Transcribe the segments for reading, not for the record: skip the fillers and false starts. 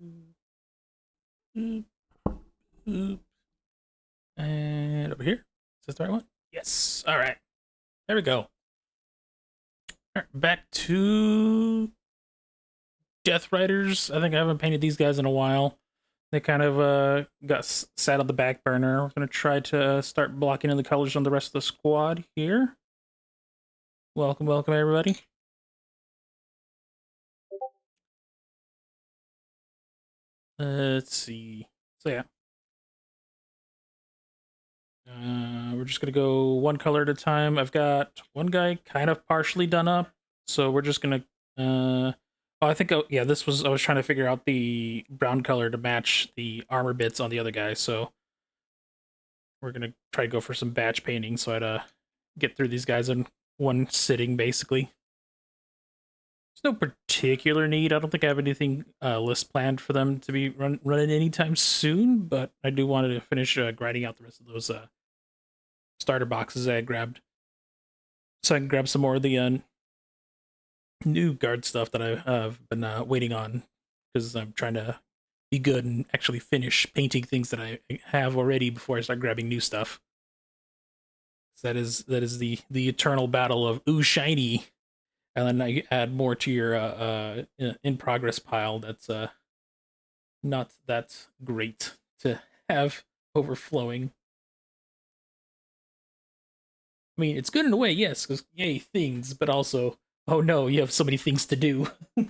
Oop, oop. And over here. Is this the right one? Yes. All right. There we go. All right, back to Death Riders. I think I haven't painted these guys in a while. They kind of got sat on the back burner. We're going to try to start blocking in the colors on the rest of the squad here. Welcome, welcome, everybody. Let's see. So, yeah. We're just going to go one color at a time. I've got one guy kind of partially done up. So, we're just going to. I think, yeah, this was. I was trying to figure out the brown color to match the armor bits on the other guy. So, we're going to try to go for some batch painting. So, I'd get through these guys in one sitting, basically. There's no particular need. I don't think I have anything list planned for them to be running anytime soon, but I do want to finish grinding out the rest of those starter boxes I had grabbed, so I can grab some more of the new guard stuff that I've been waiting on, because I'm trying to be good and actually finish painting things that I have already before I start grabbing new stuff. So that is the eternal battle of ooh shiny, and then I add more to your in progress pile. That's not that great to have overflowing. I mean, it's good in a way, yes, because yay things, but also, oh no, you have so many things to do. What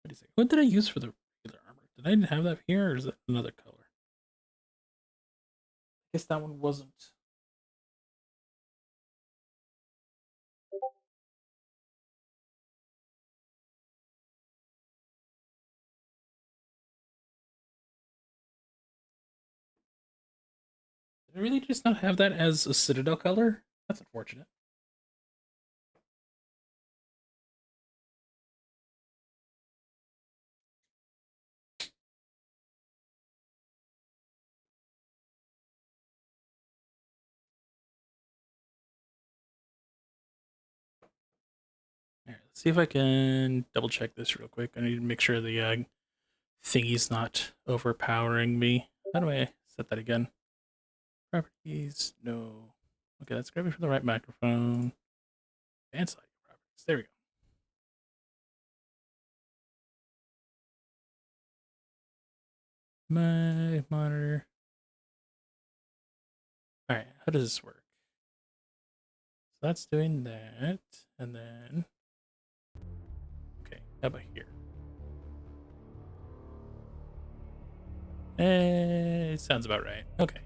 is it? What did I use for the regular armor? Did I have that here, or is that another color? I guess that one wasn't. Did I really just not have that as a Citadel color? That's unfortunate. All right, let's see if I can double check this real quick. I need to make sure the thingy's not overpowering me. How do I set that again? Properties, no. Okay, that's grabbing from the right microphone. Advanced audio properties. There we go. My monitor. All right, how does this work? So that's doing that, and then okay, how about here? It sounds about right. Okay,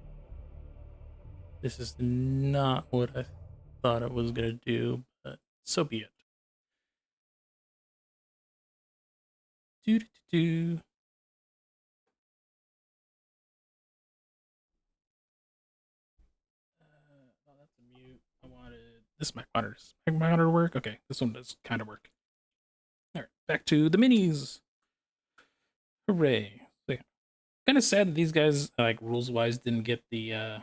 this is not what I thought it was gonna do, but so be it. Do do do. Oh, that's a mute. I wanted this mic monitor. Does my monitor work? Okay, this one does kind of work. All right, back to the minis. Hooray! So, yeah. Kind of sad that these guys, like rules wise, didn't get the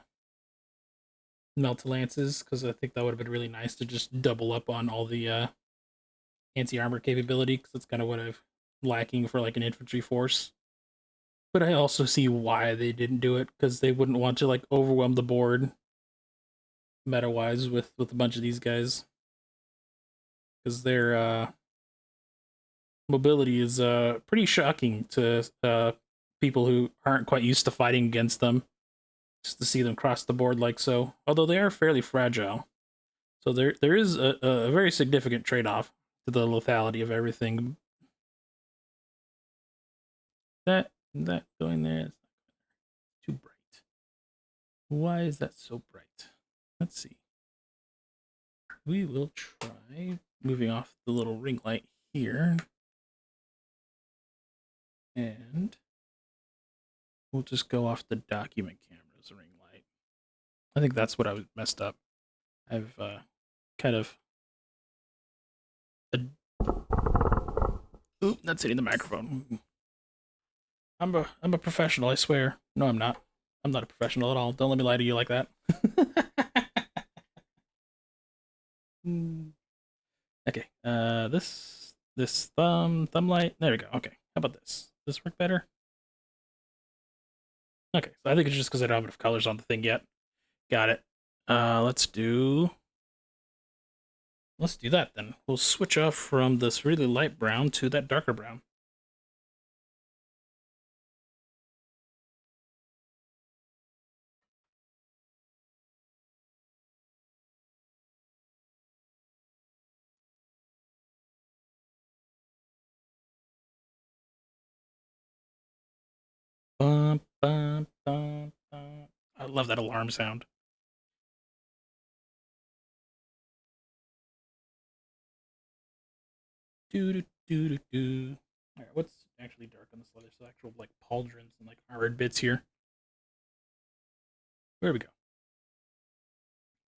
melt lances, because I think that would have been really nice to just double up on all the anti armor capability, because that's kind of what I've lacking for like an infantry force. But I also see why they didn't do it, because they wouldn't want to like overwhelm the board meta wise with a bunch of these guys, because their mobility is pretty shocking to people who aren't quite used to fighting against them. Just to see them cross the board like so, although they are fairly fragile. So there is a very significant trade off to the lethality of everything. That going there is too bright. Why is that so bright? Let's see. We will try moving off the little ring light here, and we'll just go off the document camera's ring light. I think that's what I messed up. I've kind of. Oop, that's hitting the microphone. I'm a professional, I swear. No, I'm not. I'm not a professional at all. Don't let me lie to you like that. Okay. This thumb light. There we go. Okay. How about this? This work better? Okay. So I think it's just because I don't have enough colors on the thing yet. Got it. Let's do that then. We'll switch off from this really light brown to that darker brown. Bum, bum, bum, bum. I love that alarm sound. Do do do do do. All right, what's actually dark on this leather? So actual like pauldrons and like armored bits here. There we go.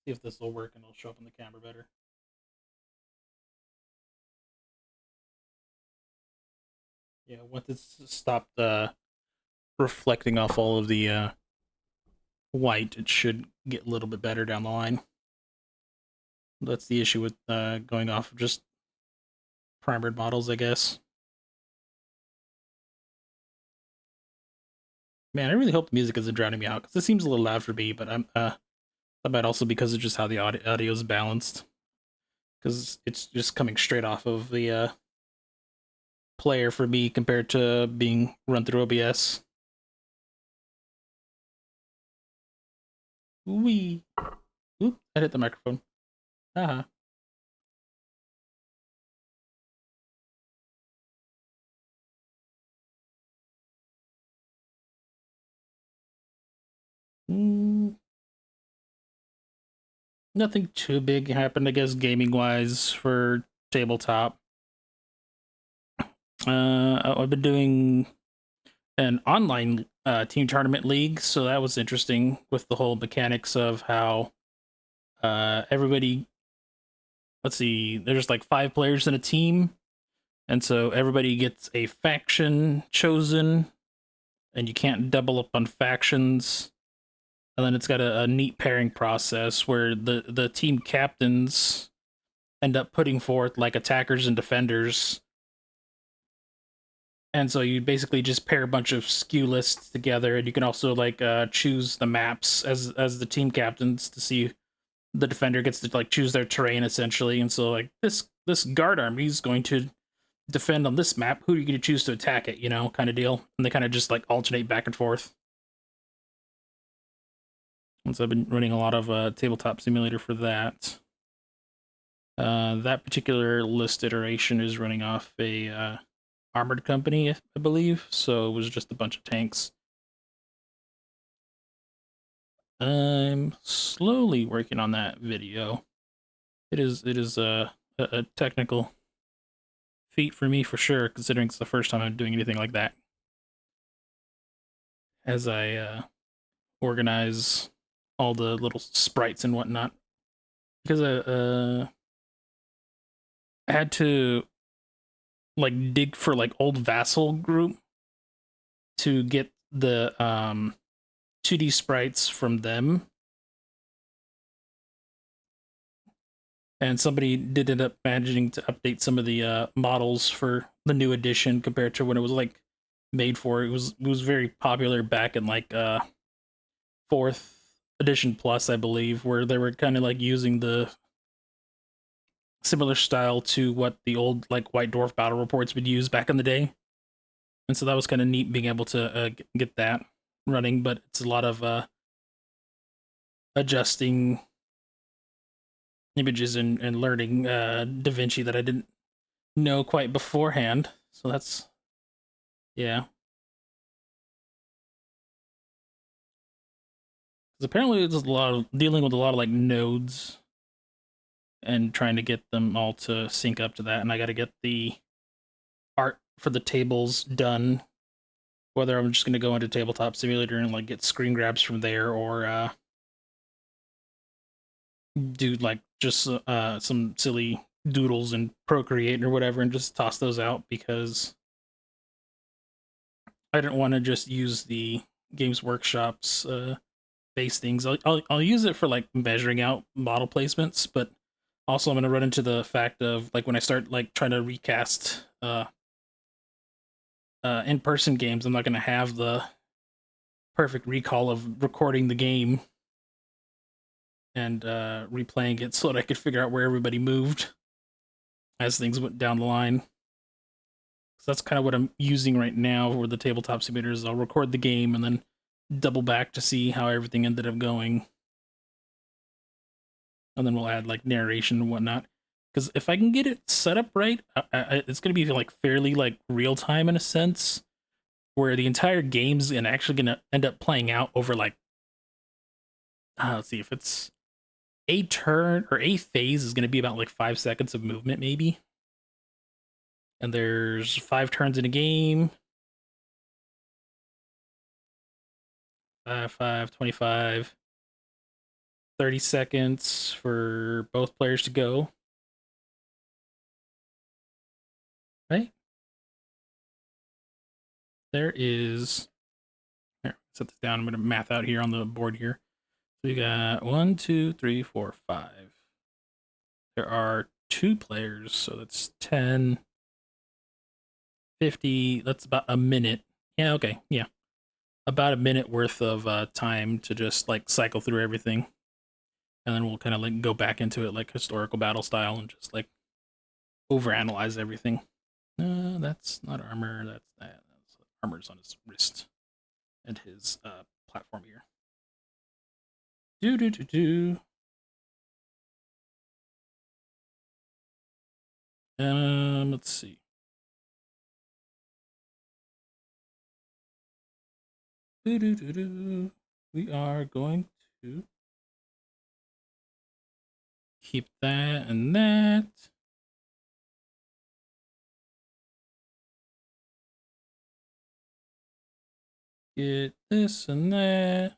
See if this will work and it'll show up in the camera better. Yeah, once it's stopped reflecting off all of the white, it should get a little bit better down the line. That's the issue with going off of just primered models, I guess. Man, I really hope the music isn't drowning me out because it seems a little loud for me. But that might also because of just how the audio is balanced, because it's just coming straight off of the player for me compared to being run through OBS. Wee. Oop! I hit the microphone. Haha. Mm, nothing too big happened, I guess, gaming wise for tabletop. I've been doing an online team tournament league, so that was interesting with the whole mechanics of how everybody. Let's see, there's like 5 players in a team, and so everybody gets a faction chosen, and you can't double up on factions. And then it's got a neat pairing process where the team captains end up putting forth like attackers and defenders, and so you basically just pair a bunch of skew lists together, and you can also like choose the maps as the team captains to see the defender gets to like choose their terrain essentially. And so like this guard army is going to defend on this map. Who are you going to choose to attack it? You know, kind of deal. And they kind of just like alternate back and forth. And so I've been running a lot of tabletop simulator for that. That particular list iteration is running off a armored company, I believe. So it was just a bunch of tanks. I'm slowly working on that video. It is a technical feat for me for sure, considering it's the first time I'm doing anything like that. As I organize all the little sprites and whatnot, because I had to like dig for like old vassal group to get the 2D sprites from them, and somebody did end up managing to update some of the models for the new edition compared to when it was like made for. It was very popular back in like fourth edition plus, I believe, where they were kind of like using the similar style to what the old like White Dwarf battle reports would use back in the day. And so that was kind of neat being able to get that running, but it's a lot of adjusting images and learning DaVinci that I didn't know quite beforehand. So that's, yeah. Because apparently there's a lot of dealing with a lot of like nodes and trying to get them all to sync up to that. And I got to get the art for the tables done. Whether I'm just going to go into Tabletop Simulator and like get screen grabs from there, or do like just some silly doodles and Procreate or whatever, and just toss those out because I didn't want to just use the Games Workshop's base things. I'll use it for like measuring out model placements, but Also, I'm gonna run into the fact of like when I start like trying to recast in-person games, I'm not gonna have the perfect recall of recording the game and replaying it so that I could figure out where everybody moved as things went down the line. So that's kind of what I'm using right now for the tabletop simulators. I'll record the game and then double back to see how everything ended up going, and then we'll add like narration and whatnot. Because if I can get it set up right, it's gonna be like fairly like real time in a sense, where the entire game's and actually gonna end up playing out over like let's see if it's a turn or a phase is gonna be about like 5 seconds of movement maybe, and there's 5 turns in a game. 25, 30 seconds for both players to go. Right? There is. Here, set this down. I'm going to math out here on the board here. So we got 1, 2, 3, 4, 5. There are 2 players, so that's 10, 50. That's about a minute. Yeah, okay. Yeah. About a minute worth of time to just like cycle through everything. And then we'll kind of like go back into it like historical battle style and just like overanalyze everything. That's not armor. That's armor's on his wrist and his platform here. Do do do do. Let's see. Do do do do. We are going to keep that and that. Get this and that.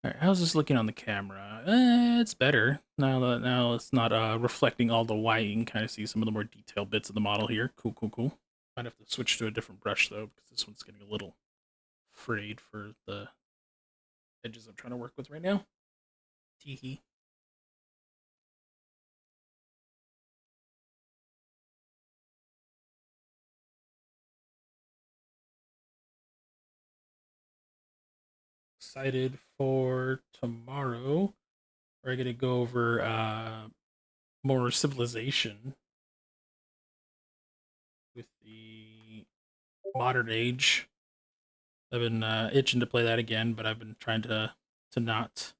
All right, how's this looking on the camera? It's better now it's not reflecting all the white. You can kind of see some of the more detailed bits of the model here. Cool, cool, cool. Might have to switch to a different brush though because this one's getting a little frayed for the edges I'm trying to work with right now. Teehee. Excited for tomorrow. We're gonna go over more civilization with the modern age. I've been itching to play that again, but I've been trying to not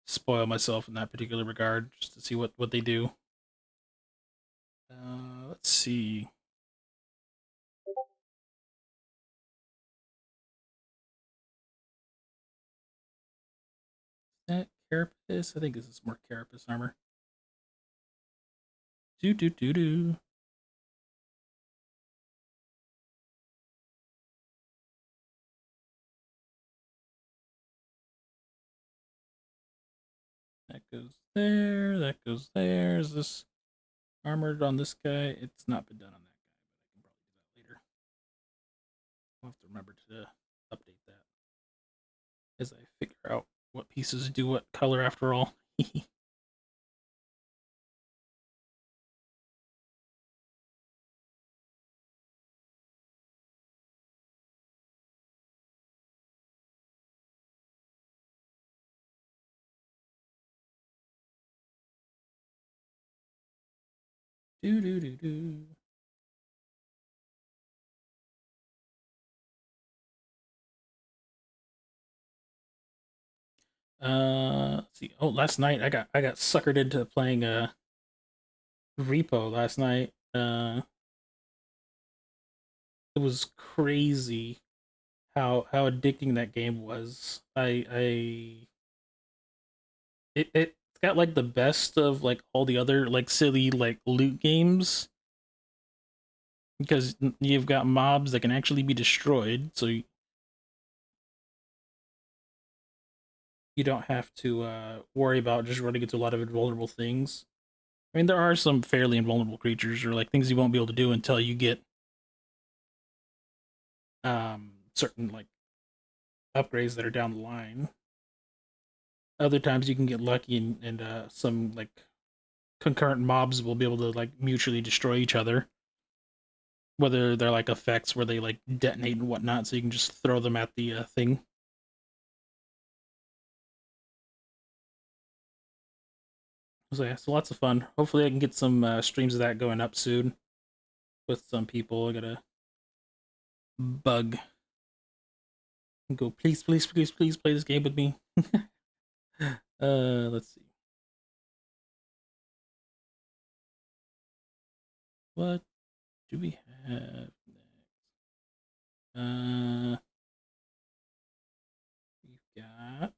spoil myself in that particular regard, just to see what they do. Let's see. Is that carapace? I think this is more carapace armor. Do do do do. That goes there. That goes there. Is this armored on this guy? It's not been done on that guy, but I can probably do that later. I'll have to remember to update that as I figure out what pieces do what color after all. Do do do do. Let's see. Oh, last night I got suckered into playing Repo last night. It was crazy how addicting that game was. It's got like the best of like all the other like silly like loot games because you've got mobs that can actually be destroyed, so you don't have to worry about just running into a lot of invulnerable things. I mean, there are some fairly invulnerable creatures or like things you won't be able to do until you get certain like upgrades that are down the line. Other times you can get lucky and some like concurrent mobs will be able to like mutually destroy each other. Whether they're like effects where they like detonate and whatnot, so you can just throw them at the thing. So yeah, so lots of fun. Hopefully, I can get some streams of that going up soon with some people. I gotta bug and go, please, please, please, please play this game with me. Let's see. What do we have next? We've got.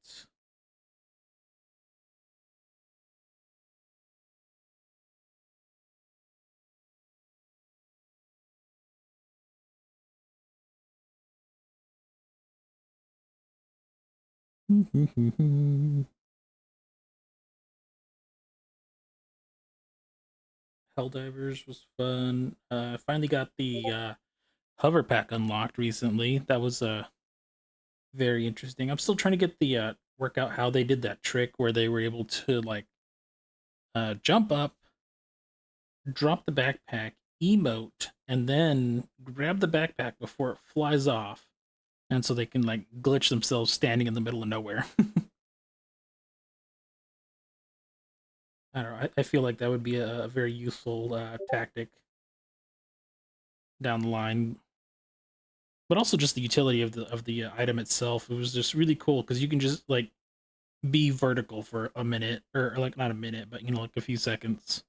Helldivers was fun. I finally got the hover pack unlocked recently. That was very interesting. I'm still trying to get the work out how they did that trick where they were able to like jump up, drop the backpack, emote, and then grab the backpack before it flies off, and so they can like glitch themselves standing in the middle of nowhere. I don't know. I feel like that would be a very useful tactic down the line, but also just the utility of the item itself. It was just really cool because you can just like be vertical for a minute, or like not a minute, but you know, like a few seconds.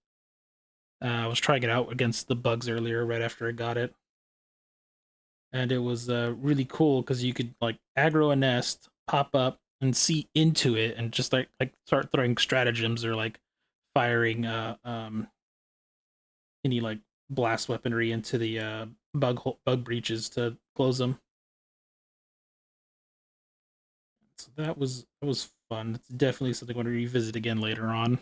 I was trying it out against the bugs earlier, right after I got it, and it was really cool because you could like aggro a nest, pop up, and see into it, and just like start throwing stratagems or like firing any like blast weaponry into the bug breaches to close them. So that was fun. It's definitely something I want to revisit again later on.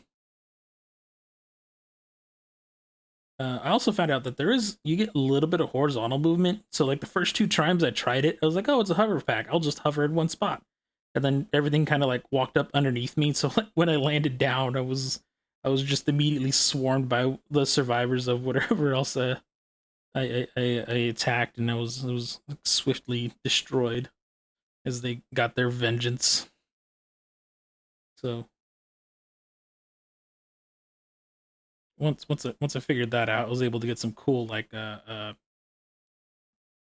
I also found out that you get a little bit of horizontal movement. So like the first two times I tried it, I was like, oh, it's a hover pack. I'll just hover in one spot, and then everything kind of like walked up underneath me. So like, when I landed down, I was just immediately swarmed by the survivors of whatever else I attacked, and I was swiftly destroyed as they got their vengeance. So once I figured that out, I was able to get some cool like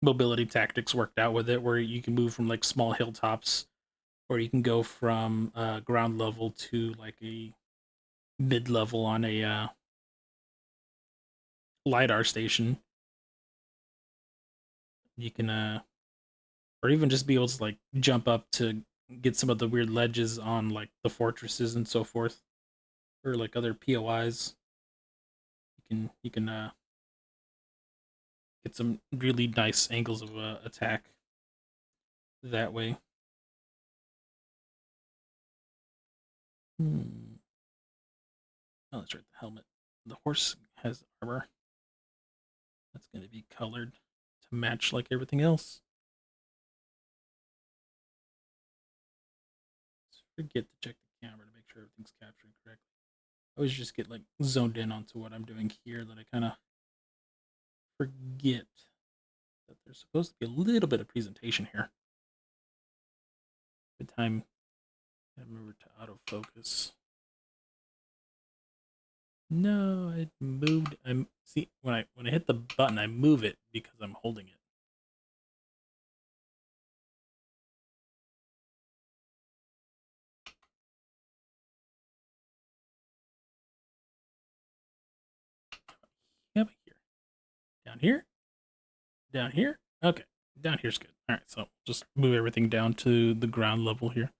mobility tactics worked out with it, where you can move from like small hilltops, or you can go from ground level to like a mid level on a lidar station. You can or even just be able to like jump up to get some of the weird ledges on like the fortresses and so forth, or like other POIs. You can get some really nice angles of attack that way. Hmm. Oh, that's right. The helmet. The horse has armor. That's going to be colored to match like everything else. Let's forget to check the camera to make sure everything's capturing correctly. I always just get like zoned in onto what I'm doing here that I kind of forget that there's supposed to be a little bit of presentation here. Good time I remember to autofocus. No, I moved. I see when I hit the button, I move it because I'm holding it. Yeah, but here, down here, down here. Okay, down here's good. All right, so just move everything down to the ground level here.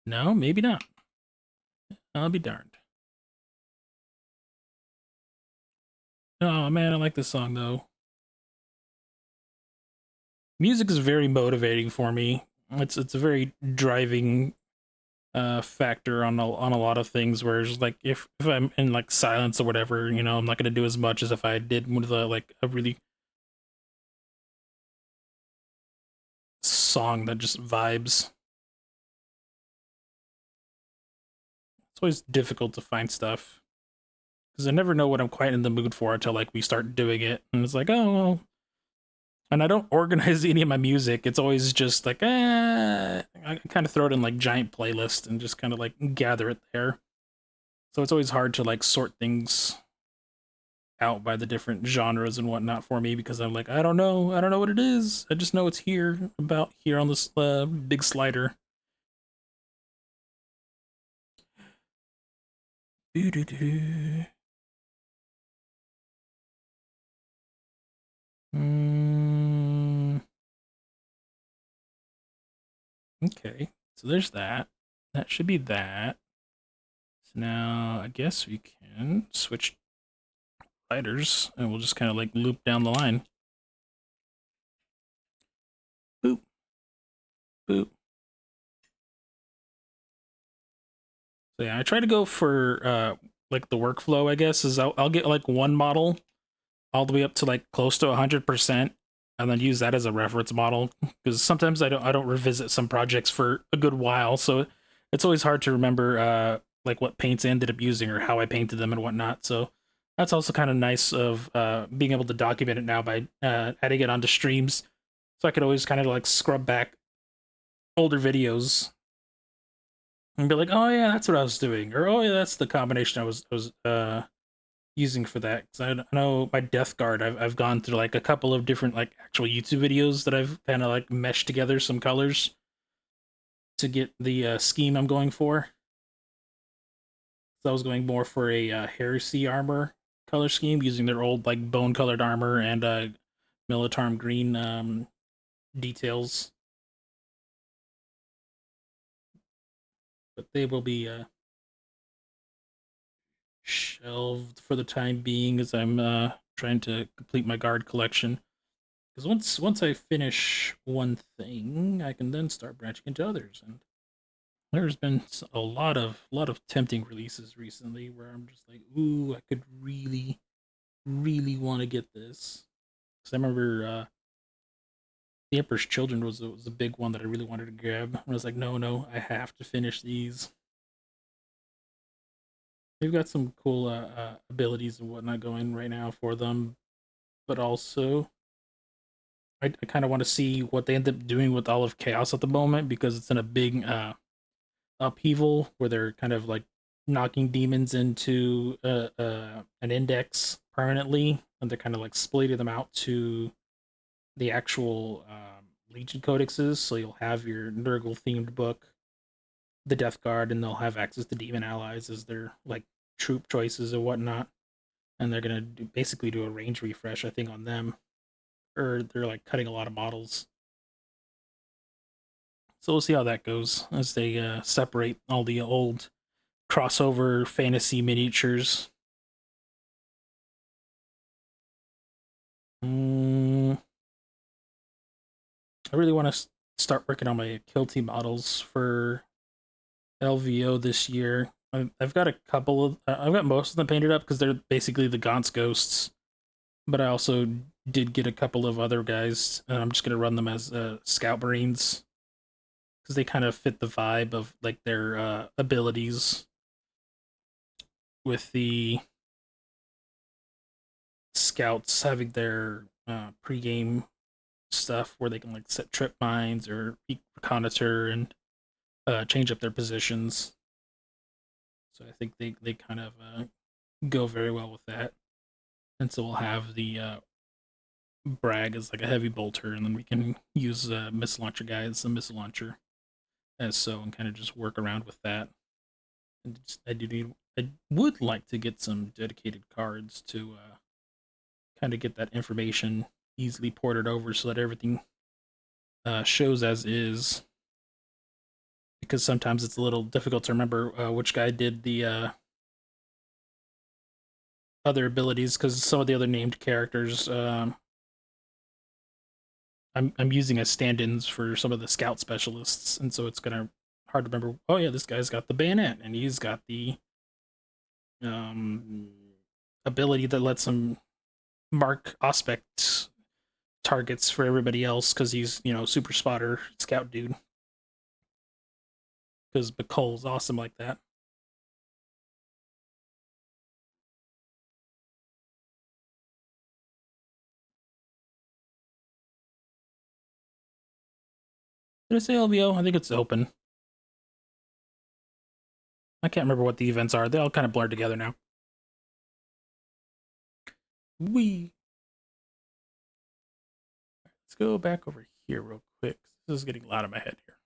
No, maybe not. I'll be darned. Oh man, I like this song though. Music is very motivating for me. It's a very driving factor on a lot of things. Where it's like if I'm in like silence or whatever, you know, I'm not gonna do as much as if I did with like a really song that just vibes. always difficult to find stuff because I never know what I'm quite in the mood for until like we start doing it, and it's like, oh well. And I don't organize any of my music. It's always just like, I kind of throw it in like giant playlist and just kind of like gather it there. So it's always hard to like sort things out by the different genres and whatnot for me because I'm like, I don't know what it is. I just know it's here, about here on this big slider. Mm, okay, so there's that. That should be that. So now I guess we can switch sliders and we'll just kind of like loop down the line. Boop, boop. So yeah, I try to go for like the workflow. I guess is I'll get like one model all the way up to like close to 100%, and then use that as a reference model because sometimes I don't revisit some projects for a good while, so it's always hard to remember like what paints I ended up using or how I painted them and whatnot. So that's also kind of nice of being able to document it now by adding it onto streams, so I could always kind of like scrub back older videos and be like, oh yeah, that's what I was doing, or oh yeah, that's the combination I was using for that. Because I know my Death Guard, I've gone through like a couple of different like actual YouTube videos that I've kind of like meshed together some colors to get the scheme I'm going for. So I was going more for a Heresy armor color scheme using their old like bone colored armor and Militarm green details. But they will be shelved for the time being as I'm trying to complete my guard collection. Because once I finish one thing, I can then start branching into others. And there's been a lot of tempting releases recently where I'm just like, ooh, I could really want to get this. Because I remember the Emperor's Children was a big one that I really wanted to grab. And I was like, no, I have to finish these. They've got some cool abilities and whatnot going right now for them, but also I kind of want to see what they end up doing with all of Chaos at the moment because it's in a big upheaval where they're kind of like knocking demons into an index permanently, and they're kind of like splitting them out to the actual Legion codexes. So you'll have your Nurgle themed book, the Death Guard, and they'll have access to demon allies as their like troop choices and whatnot. And they're gonna basically do a range refresh, I think, on them, or they're like cutting a lot of models. So we'll see how that goes as they separate all the old crossover fantasy miniatures. Mm, I really want to start working on my kill team models for LVO this year. I've got a couple of, I've got most of them painted up because they're basically the Gaunt's ghosts. But I also did get a couple of other guys, and I'm just gonna run them as Scout Marines because they kind of fit the vibe of like their abilities with the scouts having their pregame stuff where they can like set trip mines or reconnoiter and change up their positions. So I think they kind of go very well with that. And so we'll have the Bragg as like a heavy bolter, and then we can use missile launcher guy as a missile launcher as so, and kind of just work around with that. And just, I would like to get some dedicated cards to kind of get that information easily ported over so that everything shows as is. Because sometimes it's a little difficult to remember which guy did the other abilities because some of the other named characters I'm using as stand-ins for some of the scout specialists, and so it's gonna hard to remember. Oh yeah, this guy's got the bayonet, and he's got the um, ability that lets him mark aspect targets for everybody else because he's super spotter scout dude. Because Bakul's awesome like that. Did I say LVO? I think it's open. I can't remember what the events are. They all kind of blur together now. We Let's go back over here real quick. This is getting loud in my head here.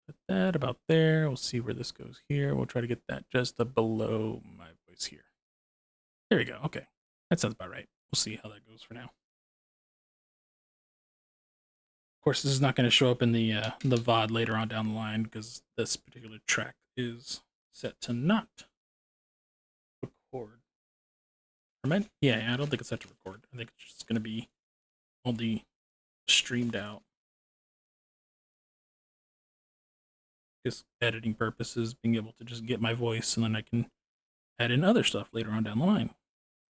Put that about there. We'll see where this goes here. We'll try to get that just below my voice here. There we go. Okay. That sounds about right. We'll see how that goes for now. Of course, this is not going to show up in the VOD later on down the line because this particular track is set to not record. Yeah, I don't think it's set to record. I think it's just going to be only streamed out. Just editing purposes, being able to just get my voice, and then I can add in other stuff later on down the line,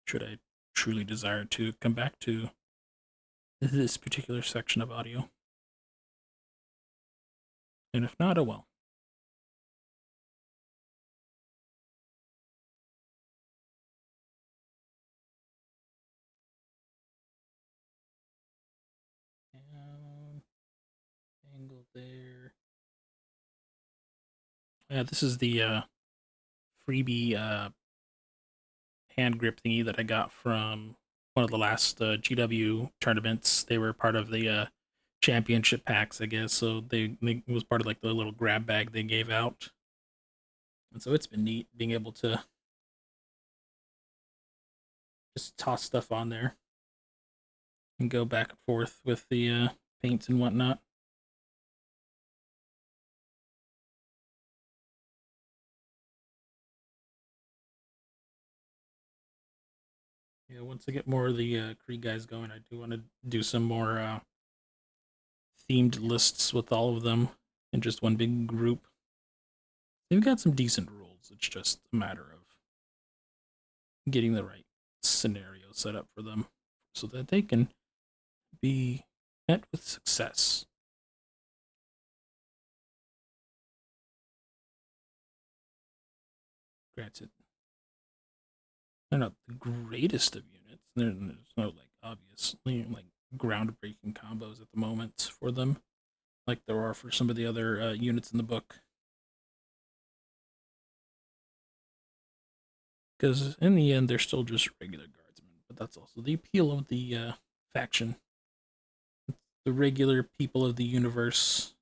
should I truly desire to come back to this particular section of audio. And if not, oh well. And angle there. Yeah, this is the freebie hand grip thingy that I got from one of the last GW tournaments. They were part of the championship packs, I guess. So it was part of like the little grab bag they gave out. And so it's been neat being able to just toss stuff on there and go back and forth with the paints and whatnot. Yeah, once I get more of the Krieg guys going, I do want to do some more themed lists with all of them in just one big group. They've got some decent rules. It's just a matter of getting the right scenario set up for them so that they can be met with success. Granted, they're not the greatest of units. There's no like obviously like groundbreaking combos at the moment for them, like there are for some of the other units in the book. Because in the end, they're still just regular guardsmen. But that's also the appeal of the faction. The regular people of the universe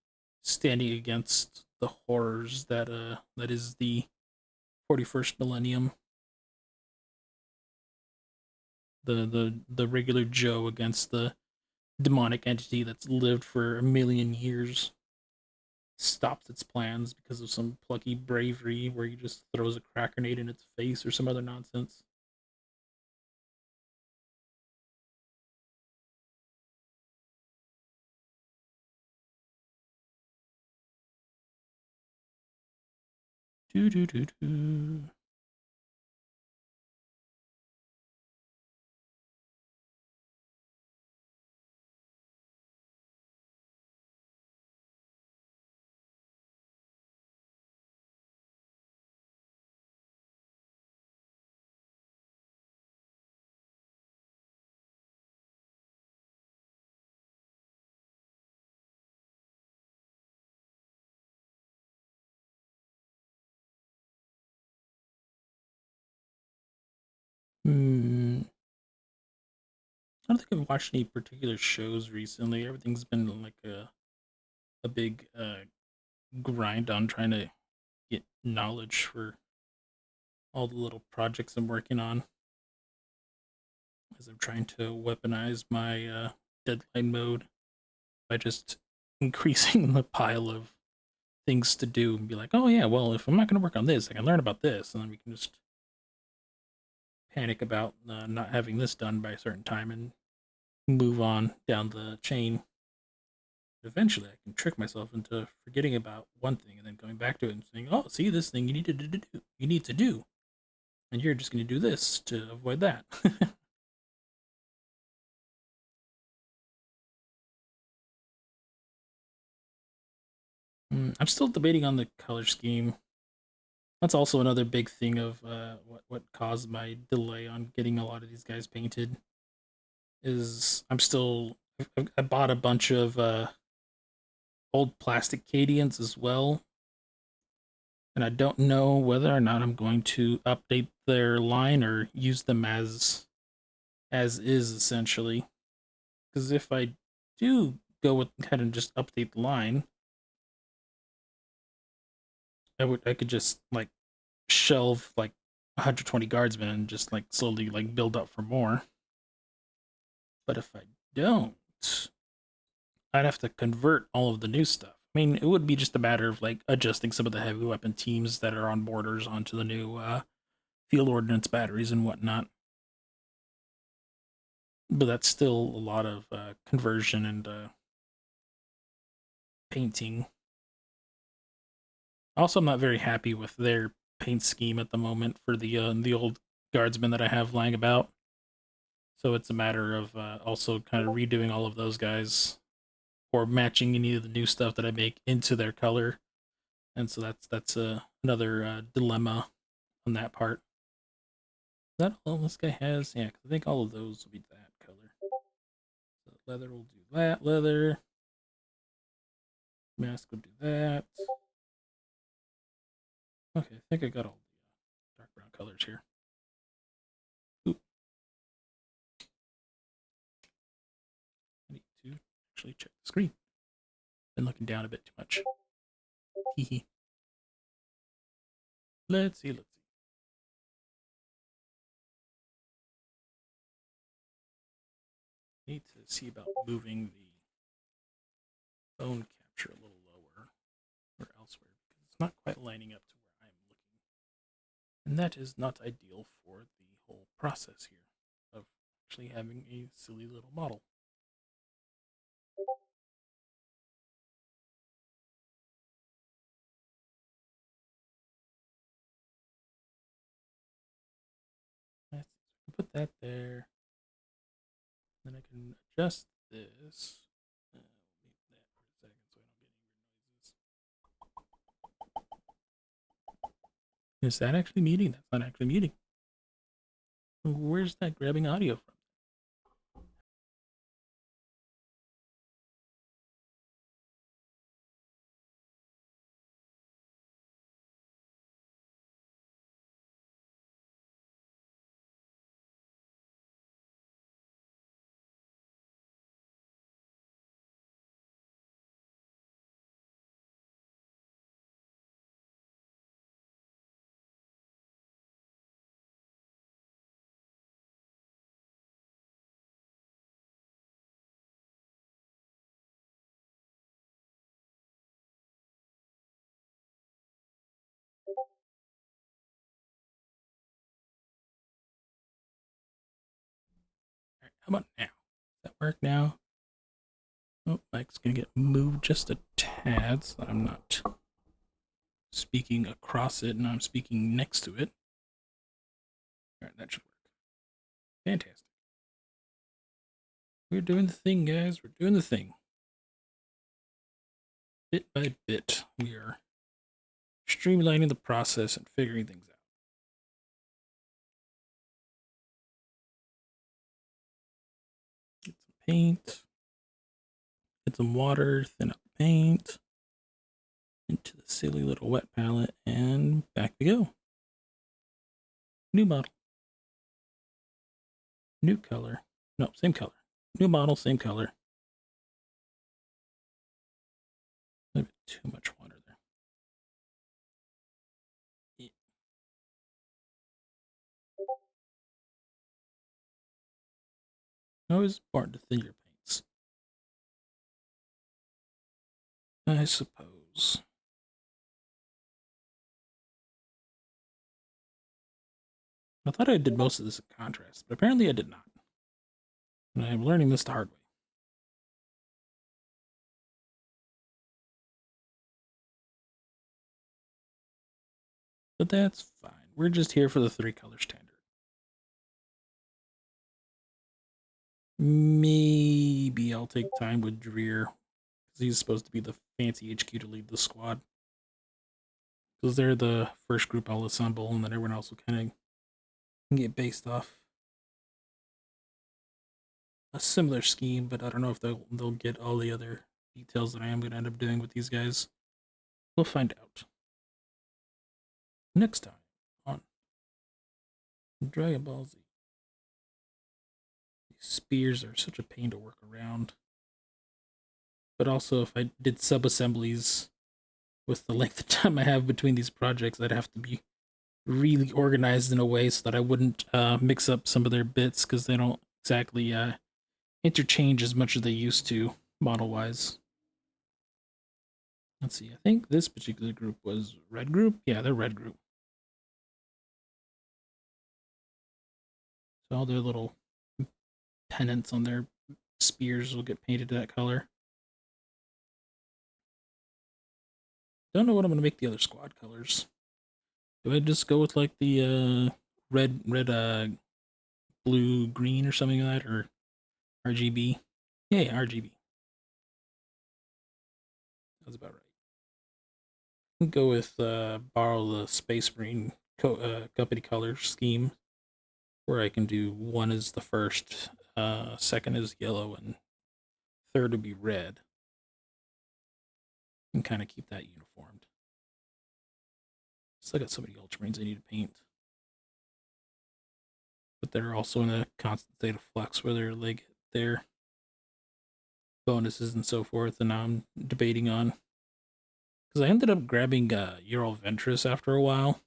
standing against the horrors that is the 41st millennium. The regular Joe against the demonic entity that's lived for a million years, stopped its plans because of some plucky bravery where he just throws a crack grenade in its face or some other nonsense. Do do do do. Hmm. I don't think I've watched any particular shows recently. Everything's been like a big grind on trying to get knowledge for all the little projects I'm working on as I'm trying to weaponize my deadline mode by just increasing the pile of things to do and be like, oh yeah, well, if I'm not going to work on this, I can learn about this, and then we can just panic about not having this done by a certain time and move on down the chain. Eventually, I can trick myself into forgetting about one thing and then going back to it and saying, "Oh, see, this thing you need to do, you need to do, and you're just going to do this to avoid that." I'm still debating on the color scheme. That's also another big thing of what caused my delay on getting a lot of these guys painted. Is I bought a bunch of old plastic Cadians as well. And I don't know whether or not I'm going to update their line or use them as is essentially. Because if I do go ahead and just update the line, I could just like shelve like 120 guardsmen and just like slowly like build up for more. But if I don't, I'd have to convert all of the new stuff. I mean, it would be just a matter of like adjusting some of the heavy weapon teams that are on borders onto the new field ordnance batteries and whatnot. But that's still a lot of conversion and painting. Also, I'm not very happy with their paint scheme at the moment for the old guardsmen that I have lying about. So it's a matter of also kind of redoing all of those guys or matching any of the new stuff that I make into their color. And so that's another dilemma on that part. Is that all this guy has? Yeah, 'cause I think all of those will be that color. So leather will do that. Leather. Mask will do that. Okay, I think I got all the dark brown colors here. Oop. I need to actually check the screen. Been looking down a bit too much. Hee Let's see. Need to see about moving the bone capture a little lower or elsewhere because it's not quite lining up to where I'm looking. And that is not ideal for the whole process here of actually having a silly little model. Let's put that there. Then I can adjust this. Leave that for a second so I don't get any weird noises. Is that actually muting? That's not actually muting. Where's that grabbing audio from? All right, how about now? Does that work now? Oh, mic's gonna get moved just a tad so I'm not speaking across it and I'm speaking next to it. All right, that should work. Fantastic. We're doing the thing, guys. We're doing the thing. Bit by bit, we are streamlining the process and figuring things out. Get some paint. Get some water, thin up the paint into the silly little wet palette, and back we go. New model. New color. No, same color. New model, same color. A bit too much water there. Yeah. Always important to thin your paints. I suppose. I thought I did most of this in contrast, but apparently I did not. And I'm learning this the hard way. But that's fine. We're just here for the 3-color standard. Maybe I'll take time with Dreer, because he's supposed to be the fancy HQ to lead the squad. Because they're the first group I'll assemble, and then everyone else will kind of get based off a similar scheme, but I don't know if they'll get all the other details that I am going to end up doing with these guys. We'll find out next time on Dragon Ball Z. These spears are such a pain to work around. But also, if I did sub-assemblies with the length of time I have between these projects, I'd have to be really organized in a way so that I wouldn't mix up some of their bits because they don't exactly interchange as much as they used to model-wise. Let's see, I think this particular group was red group. Yeah, they're red group. So all their little pennants on their spears will get painted that color. Don't know what I'm gonna make the other squad colors. Do I just go with like the red, blue, green, or something like that, or RGB? Yeah, RGB. That's about right. Go with borrow the Space Marine company color scheme, where I can do one is the first, second is yellow, and third would be red, and kind of keep that uniformed. Still got so many Ultramarines I need to paint, but they're also in a constant state of flux where they're like their bonuses and so forth, and now I'm debating on because I ended up grabbing Ural Ventress after a while,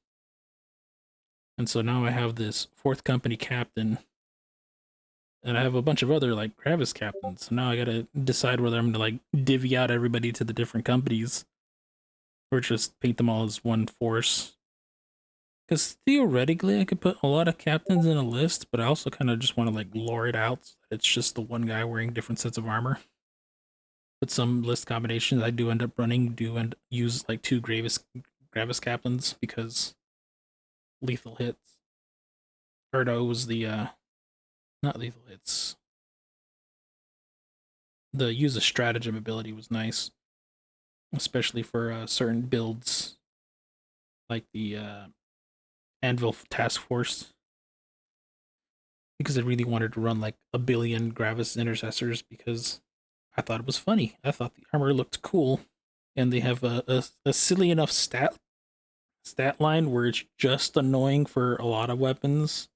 and so now I have this fourth company captain, and I have a bunch of other like Gravis captains. So now I gotta decide whether I'm gonna like divvy out everybody to the different companies or just paint them all as one force. Because theoretically, I could put a lot of captains in a list, but I also kind of just want to like lure it out so that it's just the one guy wearing different sets of armor. But some list combinations I do end up running do and use like two Gravis captains because lethal hits. Or no, it was the not lethal hits. The use a stratagem ability was nice, especially for certain builds like the Anvil Task Force, because I really wanted to run like a billion Gravis intercessors because I thought it was funny. I thought the armor looked cool, and they have a silly enough stat line where it's just annoying for a lot of weapons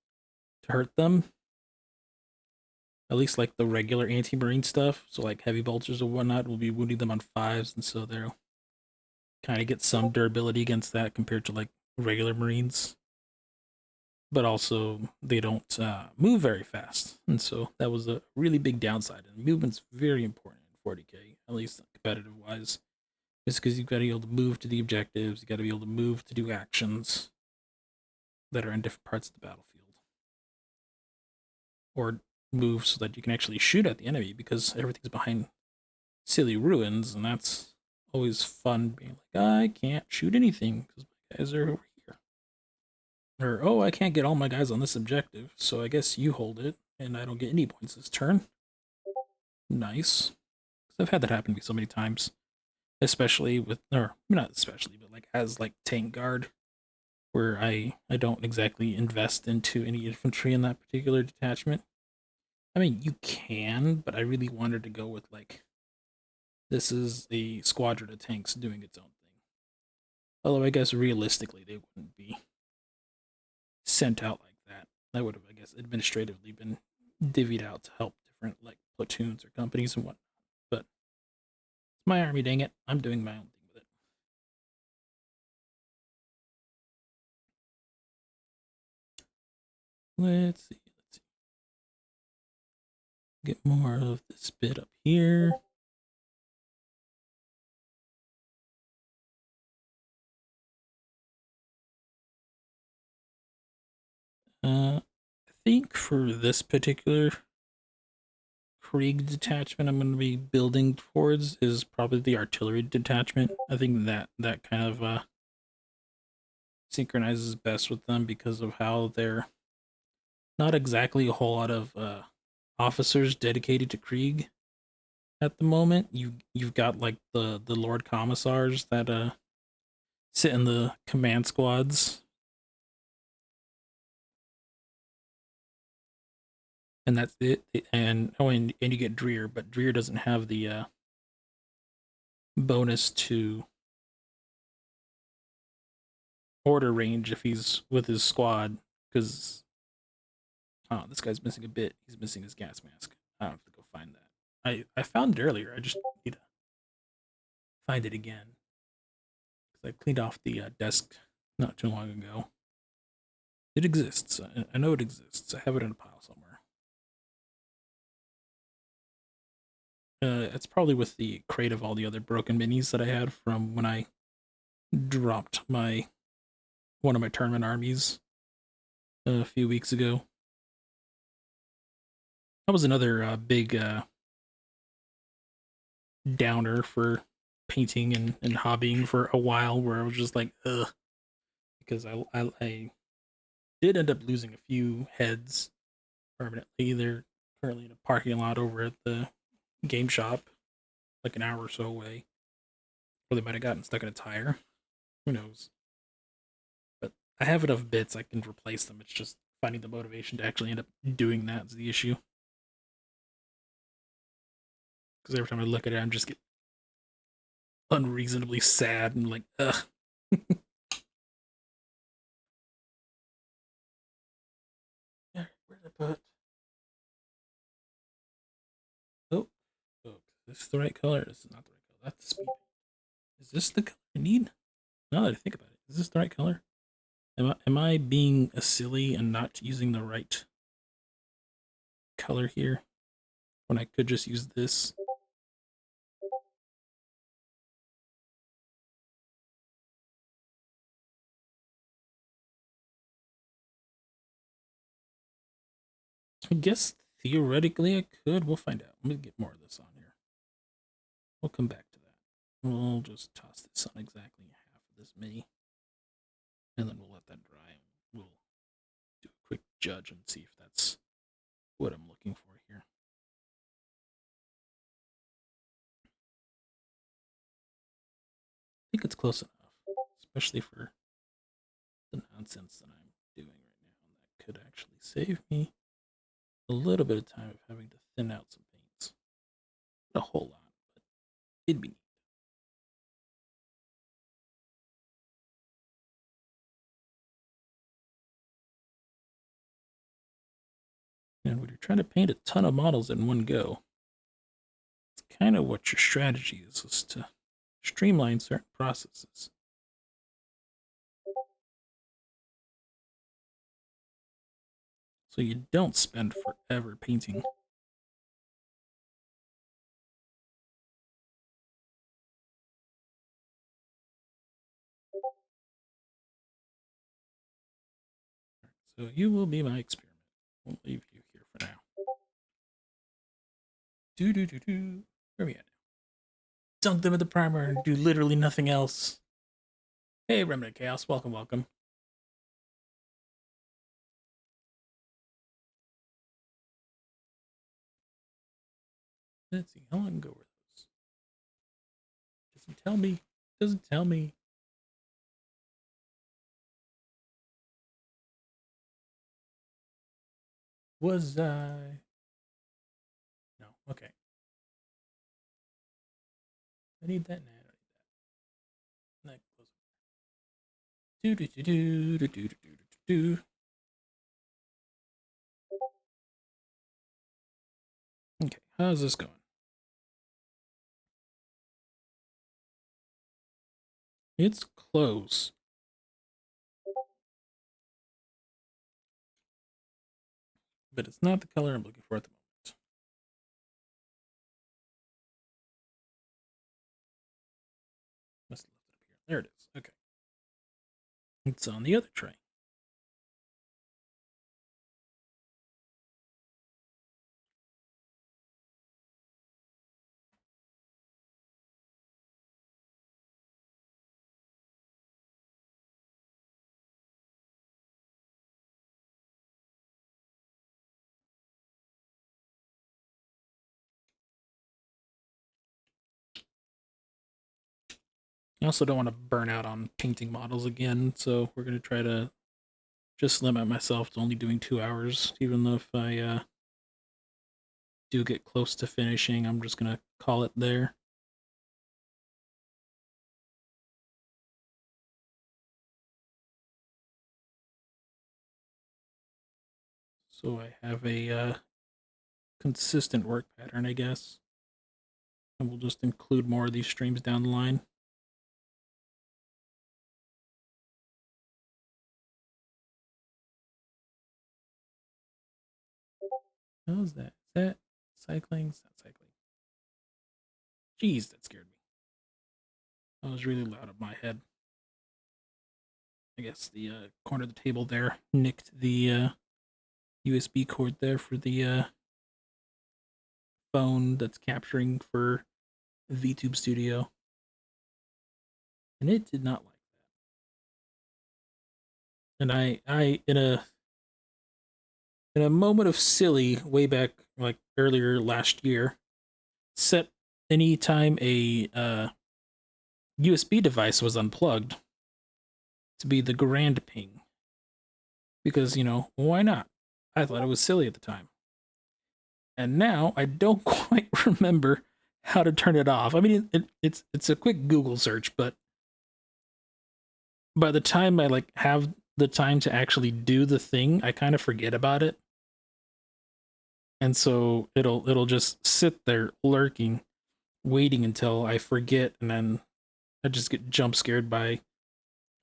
to hurt them. At least like the regular anti-marine stuff, so like heavy bolters or whatnot will be wounding them on fives, and so they'll kind of get some durability against that compared to like regular marines. But also they don't move very fast, and so that was a really big downside. And movement's very important in 40k, at least competitive wise. It's because you've got to be able to move to the objectives, you got to be able to move to do actions that are in different parts of the battlefield, or move so that you can actually shoot at the enemy because everything's behind silly ruins, and that's always fun. Being like, I can't shoot anything because my guys are over here. Or, oh, I can't get all my guys on this objective, so I guess you hold it, and I don't get any points this turn. Nice. I've had that happen to me so many times, especially with, or not especially, but like as like tank guard, where I don't exactly invest into any infantry in that particular detachment. I mean, you can, but I really wanted to go with like this is a squadron of tanks doing its own thing. Although I guess realistically they wouldn't be sent out like that. That would have, I guess, administratively been divvied out to help different like platoons or companies and whatnot. But it's my army, dang it. I'm doing my own thing with it. Let's see. Get more of this bit up here. I think for this particular Krieg detachment I'm going to be building towards is probably the artillery detachment. I think that kind of synchronizes best with them because of how they're not exactly a whole lot of officers dedicated to Krieg at the moment. You've got like the Lord Commissars that sit in the command squads, and that's it. And oh, and you get Dreer, but Dreer doesn't have the bonus to order range if he's with his squad, because oh, this guy's missing a bit. He's missing his gas mask. I don't have to go find that. I found it earlier. I just need to find it again because I cleaned off the desk not too long ago. It exists. I know it exists. I have it in a pile somewhere. It's probably with the crate of all the other broken minis that I had from when I dropped my one of my tournament armies a few weeks ago. That was another big downer for painting and hobbying for a while, where I was just like, ugh, because I did end up losing a few heads permanently. They're currently in a parking lot over at the game shop, like an hour or so away, or they might have gotten stuck in a tire. Who knows? But I have enough bits I can replace them. It's just finding the motivation to actually end up doing that is the issue. Because every time I look at it, I'm just get unreasonably sad and like, ugh. Where did I put? Oh, oh, is this the right color? This is not the right color. That's the speed paint. Is this the color I need? Now that I think about it, is this the right color? Am I being a silly and not using the right color here when I could just use this? I guess theoretically I could. We'll find out. Let me get more of this on here. We'll come back to that. We'll just toss this on exactly half of this mini, and then we'll let that dry. And we'll do a quick judge and see if that's what I'm looking for here. I think it's close enough, especially for the nonsense that I'm doing right now. That could actually save me a little bit of time of having to thin out some paints. Not a whole lot, but it'd be neat. And when you're trying to paint a ton of models in one go, it's kind of what your strategy is to streamline certain processes. So you don't spend forever painting. So you will be my experiment. We'll leave you here for now. Do do do do. Where are we at now? Dunk them in the primer and do literally nothing else. Hey, Remnant Chaos, welcome, welcome. Let's see, how long ago were those? Doesn't tell me. Doesn't tell me. Was I? No. Okay. I need that now. I need that. Do do do do do do do do. Okay, how's this going? It's close. But it's not the color I'm looking for at the moment. Must have left it up here. There it is. Okay. It's on the other tray. I also don't want to burn out on painting models again, so we're going to try to just limit myself to only doing 2 hours, even though if I do get close to finishing, I'm just going to call it there. so I have a consistent work pattern, I guess. And we'll just include more of these streams down the line. How is that? Is that cycling? It's not cycling. Jeez, that scared me. That was really loud in my head. I guess the corner of the table there nicked the USB cord there for the phone that's capturing for VTube Studio. And it did not like that. And I in a moment of silly way back like earlier last year, set anytime a USB device was unplugged to be the grand ping. Because, why not? I thought it was silly at the time. And now I don't quite remember how to turn it off. I mean, it's a quick Google search, but by the time I like have the time to actually do the thing, I kind of forget about it. And so it'll just sit there lurking, waiting until I forget, and then I just get jump scared by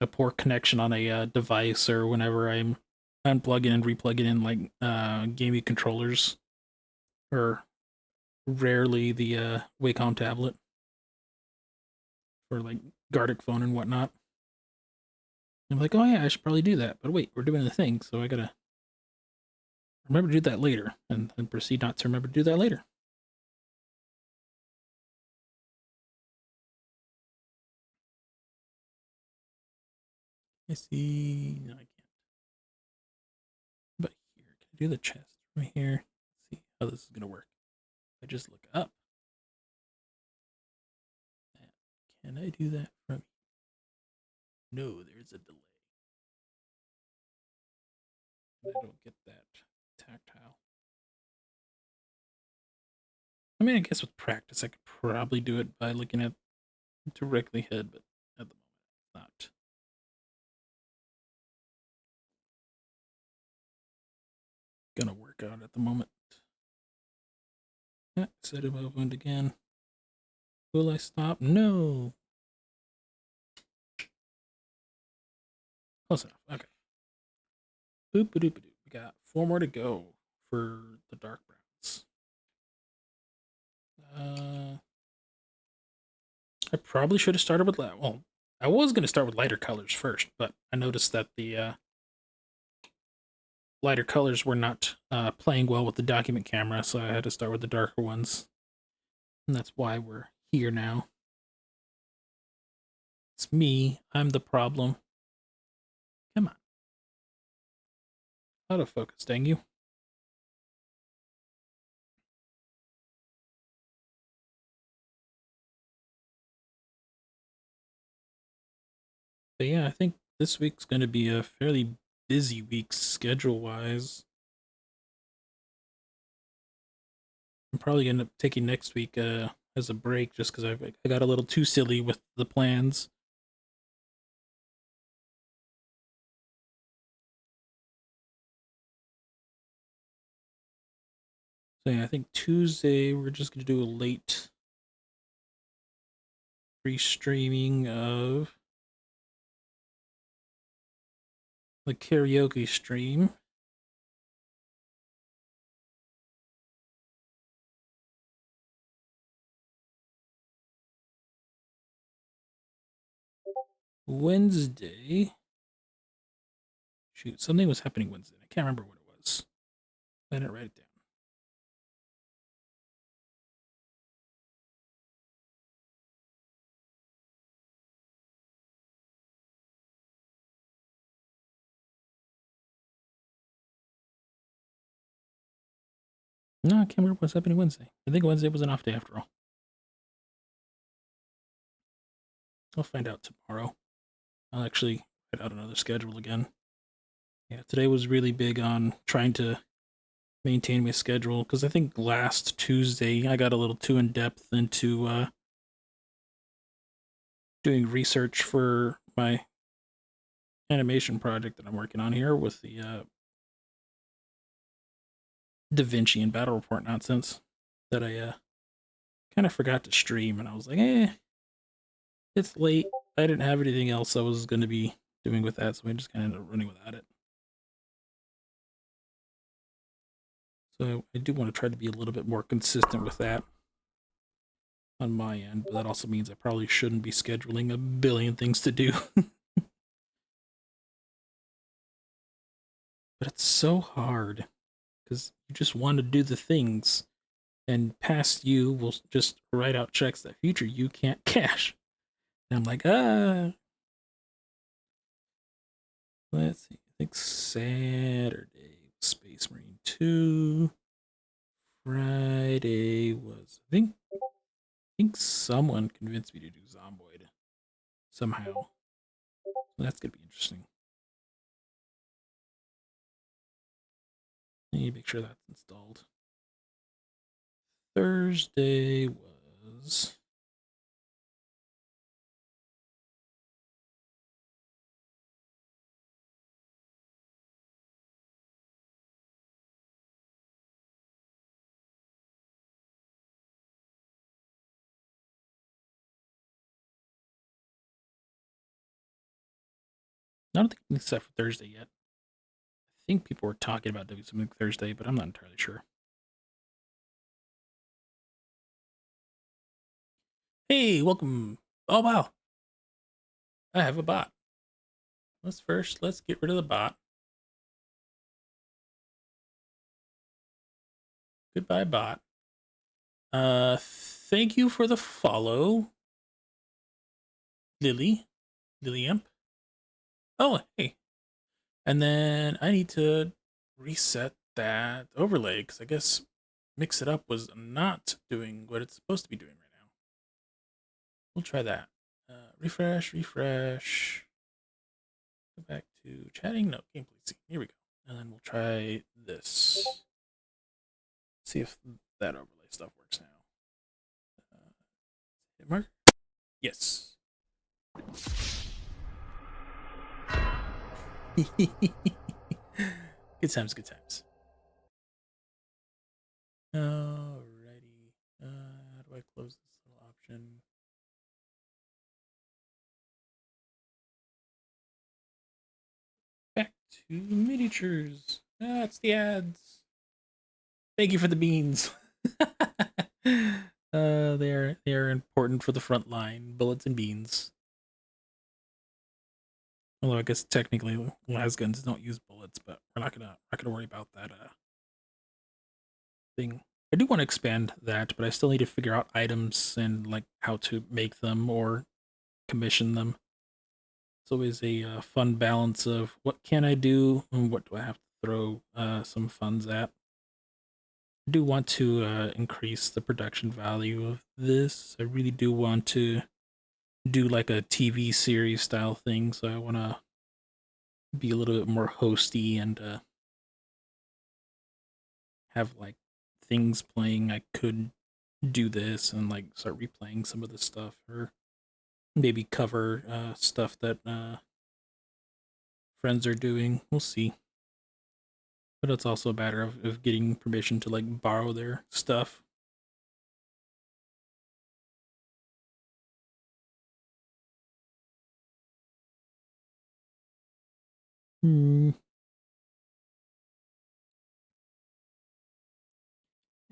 a poor connection on a device, or whenever I'm unplugging and replugging in like gaming controllers, or rarely the Wacom tablet for like Gardic phone and whatnot. I'm like, oh yeah, I should probably do that. But wait, we're doing the thing, so I gotta remember to do that later, and then proceed not to remember to do that later. I see. No, I can't. But here, can I do the chest from here? Let's see how this is gonna work. I just look up. Can I do that from? No, there's a delay. I don't get that tactile. I mean, I guess with practice, I could probably do it by looking at directly ahead, but at the moment, it's not. Gonna work out at the moment. Yeah, set it opened again. Will I stop? No. Close enough. Okay. Boop a doop a doop. We got 4 more to go for the dark browns. I probably should have started with well, I was gonna start with lighter colors first, but I noticed that the lighter colors were not playing well with the document camera, so I had to start with the darker ones. And that's why we're here now. It's me. I'm the problem. Come on. Autofocus, dang you. But yeah, I think this week's going to be a fairly busy week schedule-wise. I'm probably going to end up taking next week as a break just because I got a little too silly with the plans. So yeah, I think Tuesday we're just going to do a late re-streaming of the karaoke stream. Wednesday. Shoot, something was happening Wednesday. I can't remember what it was. I didn't write it down. No, I can't remember what's happening Wednesday. I think Wednesday was an off day after all. I'll find out tomorrow. I'll actually write out another schedule again. Yeah, today was really big on trying to maintain my schedule because I think last Tuesday I got a little too in depth into doing research for my animation project that I'm working on here with the DaVinci and battle report nonsense that I kind of forgot to stream, and I was like, it's late. I didn't have anything else I was going to be doing with that, so I just kind of ended up running without it. So I do want to try to be a little bit more consistent with that on my end, but that also means I probably shouldn't be scheduling a billion things to do. But it's so hard because you just want to do the things, and past you will just write out checks that future you can't cash. And I'm like, let's see. I think Saturday, Space Marine 2. Friday was, I think someone convinced me to do Zomboid somehow. So that's gonna be interesting. I need to make sure that's installed. Thursday was I don't think it's set for Thursday yet. I think people were talking about doing something Thursday, but I'm not entirely sure. Hey, welcome. Oh wow, I have a bot. Let's get rid of the bot. Goodbye, bot. Thank you for the follow, Lily Imp. Oh, hey. And then I need to reset that overlay because I guess Mix It Up was not doing what it's supposed to be doing right now. We'll try that. Refresh. Go back to chatting. No, gameplay scene. Here we go. And then we'll try this. See if that overlay stuff works now. Hit mark? Yes. Good times, good times. Alrighty. How do I close this little option? Back to miniatures. That's the ads. Thank you for the beans. They are important for the front line. Bullets and beans. Although I guess technically las guns don't use bullets, but we're not gonna worry about that thing. I do want to expand that, but I still need to figure out items and like how to make them or commission them. It's always a fun balance of what can I do and what do I have to throw some funds at. I do want to increase the production value of this. I really do want to do like a TV series style thing, so I want to be a little bit more hosty and have like things playing. I could do this and like start replaying some of the stuff, or maybe cover stuff that friends are doing. We'll see. But it's also a matter of getting permission to like borrow their stuff. Hmm.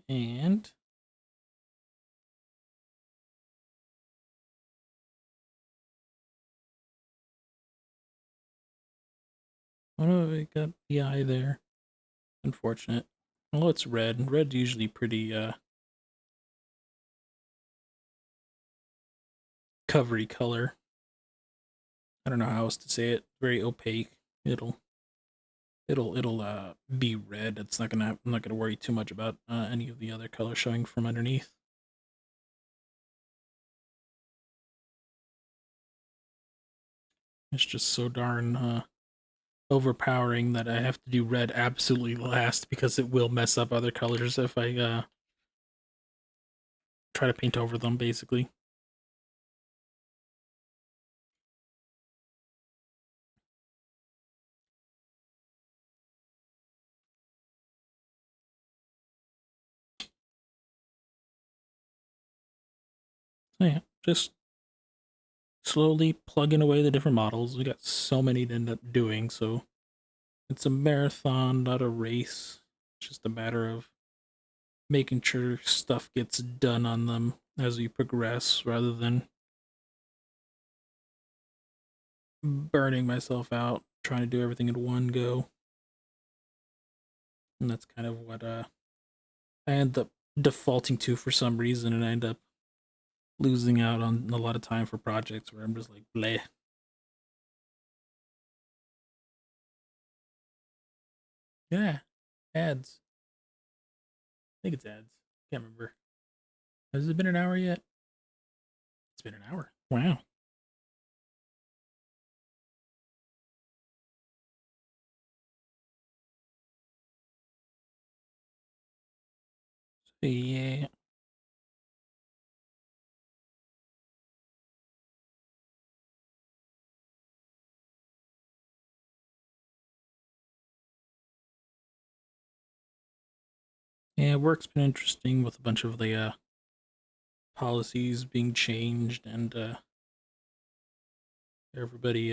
And oh, I got the eye there. Unfortunate. Well, it's red. Red's usually pretty covery color. I don't know how else to say it. Very opaque. It'll it'll be red. I'm not gonna worry too much about any of the other color showing from underneath. It's just so darn overpowering that I have to do red absolutely last because it will mess up other colors if I try to paint over them, basically. Yeah, just slowly plugging away the different models. We got so many to end up doing, so it's a marathon, not a race. It's just a matter of making sure stuff gets done on them as we progress rather than burning myself out trying to do everything in one go. And that's kind of what I end up defaulting to for some reason, and I end up losing out on a lot of time for projects where I'm just like, bleh. Yeah, ads. I think it's ads. Can't remember. Has it been an hour yet? It's been an hour. Wow. Yeah. Yeah, work's been interesting with a bunch of the policies being changed and everybody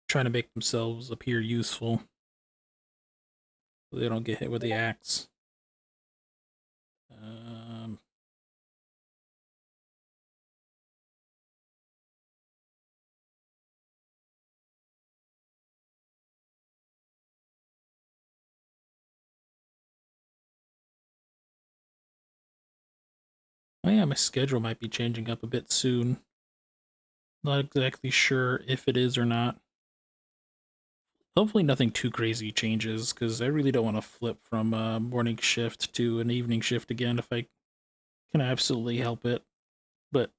trying to make themselves appear useful so they don't get hit with the axe. Um, oh yeah, my schedule might be changing up a bit soon. Not exactly sure if it is or not. Hopefully nothing too crazy changes, because I really don't want to flip from a morning shift to an evening shift again if I can absolutely help it. But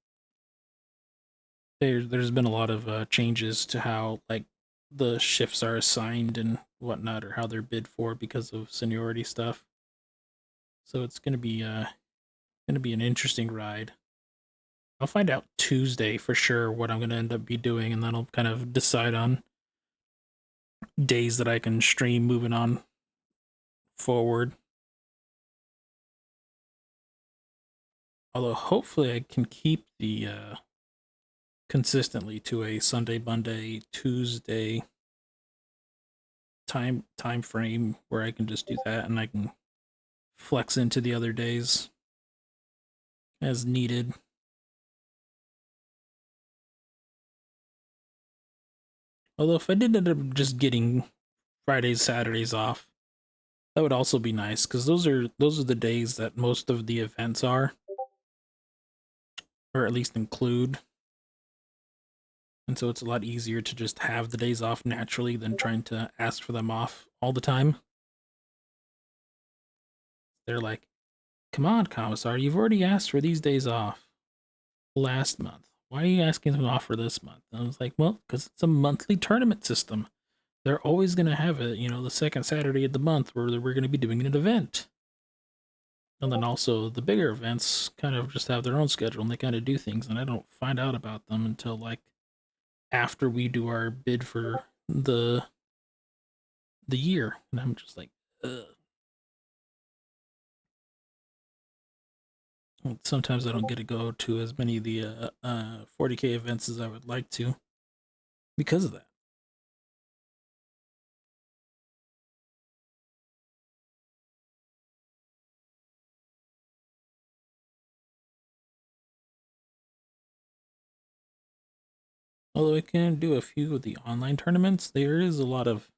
there's been a lot of changes to how like the shifts are assigned and whatnot, or how they're bid for because of seniority stuff. So it's gonna be an interesting ride. I'll find out Tuesday for sure what I'm gonna end up be doing, and then I'll kind of decide on days that I can stream moving on forward. Although hopefully I can keep the consistently to a Sunday, Monday, Tuesday time frame where I can just do that and I can flex into the other days as needed. Although if I did end up just getting Fridays, Saturdays off, that would also be nice because those are the days that most of the events are, or at least include. And so it's a lot easier to just have the days off naturally than trying to ask for them off all the time. They're like, come on, Commissar, you've already asked for these days off last month. Why are you asking them off for this month? And I was like, well, because it's a monthly tournament system. They're always going to have it, the second Saturday of the month where we're going to be doing an event. And then also the bigger events kind of just have their own schedule and they kind of do things, and I don't find out about them until like after we do our bid for the year. And I'm just like, ugh. Sometimes I don't get to go to as many of the 40K events as I would like to because of that. Although I can do a few of the online tournaments, there is a lot of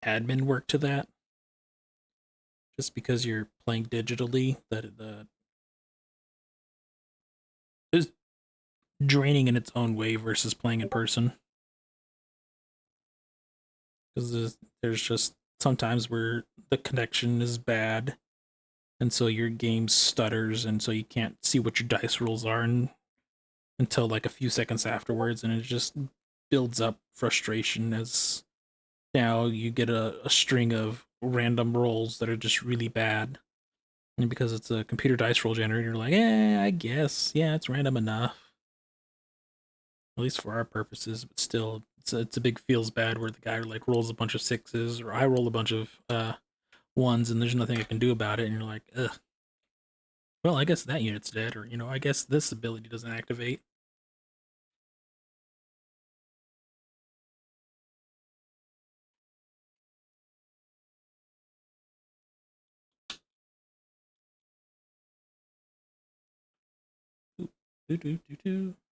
admin work to that. Just because you're playing digitally, that is draining in its own way versus playing in person. Because there's just sometimes where the connection is bad, and so your game stutters, and so you can't see what your dice rolls are until like a few seconds afterwards, and it just builds up frustration as now you get a string of random rolls that are just really bad. And because it's a computer dice roll generator, you're like, I guess, yeah, it's random enough, at least for our purposes. But still, it's a big feels bad where the guy like rolls a bunch of sixes, or I roll a bunch of ones, and there's nothing I can do about it, and you're like, ugh. Well, I guess that unit's dead, or I guess this ability doesn't activate.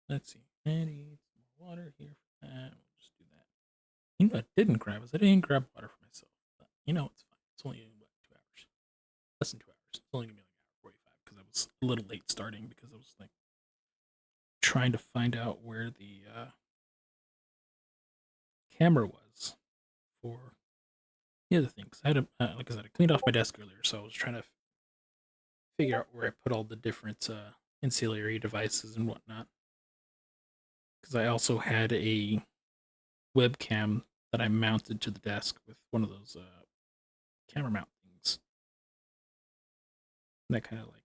Let's see. I need some more water here for that. We'll just do that. I didn't grab is I didn't grab water for myself. But, it's fine. It's only what 2 hours, less than 2 hours. It's only gonna be like an hour 45 because I was a little late starting because I was like trying to find out where the camera was for the other things. I had like I said, I cleaned off my desk earlier, so I was trying to figure out where I put all the different ancillary devices and whatnot. Because I also had a webcam that I mounted to the desk with one of those camera mount things that kind of like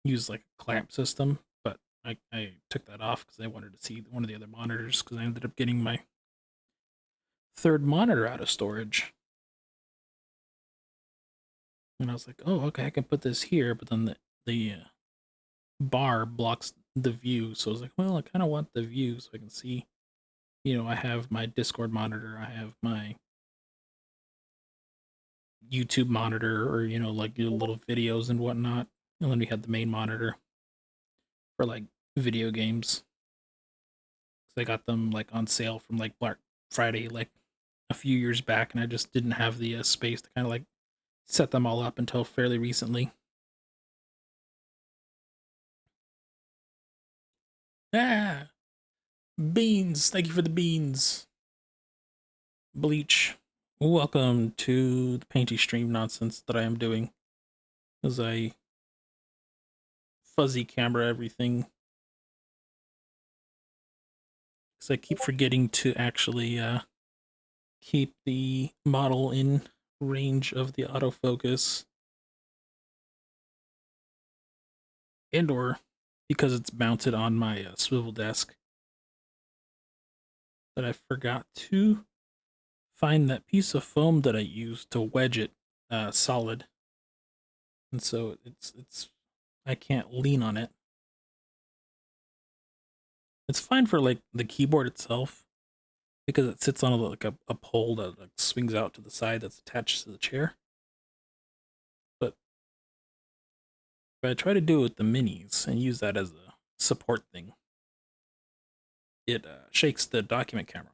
used like a clamp system. But I took that off because I wanted to see one of the other monitors because I ended up getting my third monitor out of storage. And I was like, oh, okay, I can put this here, but then the bar blocks the view. So I was like, well, I kind of want the view so I can see. I have my Discord monitor, I have my YouTube monitor, or like your little videos and whatnot. And then we had the main monitor for like video games. I got them like on sale from like Black Friday, like a few years back, and I just didn't have the space to kind of like set them all up until fairly recently. Ah, beans! Thank you for the beans. Bleach. Welcome to the painty stream nonsense that I am doing as I fuzzy camera everything. Because I keep forgetting to actually keep the model in range of the autofocus. And or because it's mounted on my swivel desk that I forgot to find that piece of foam that I used to wedge it solid. And so it's I can't lean on it. It's fine for like the keyboard itself because it sits on a pole that like swings out to the side that's attached to the chair. But if I try to do it with the minis and use that as a support thing, it shakes the document camera.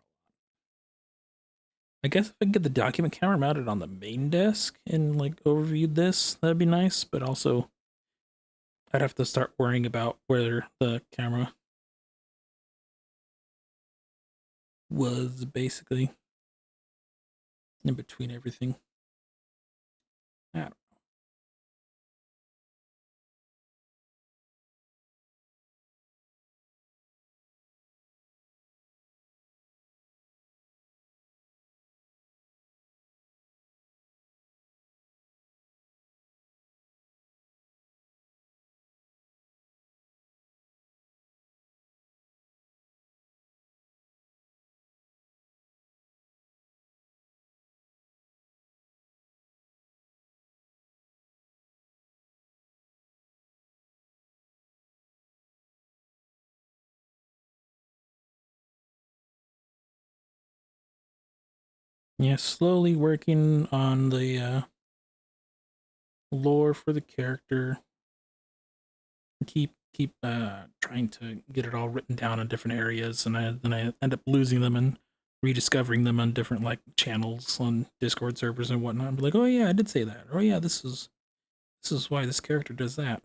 I guess if I can get the document camera mounted on the main desk and like overview this, that'd be nice. But also, I'd have to start worrying about where the camera was basically in between everything. I don't Yeah, slowly working on the lore for the character. Keep trying to get it all written down in different areas, and I end up losing them and rediscovering them on different like channels on Discord servers and whatnot. I'm like, oh yeah, I did say that. Oh yeah, this is why this character does that.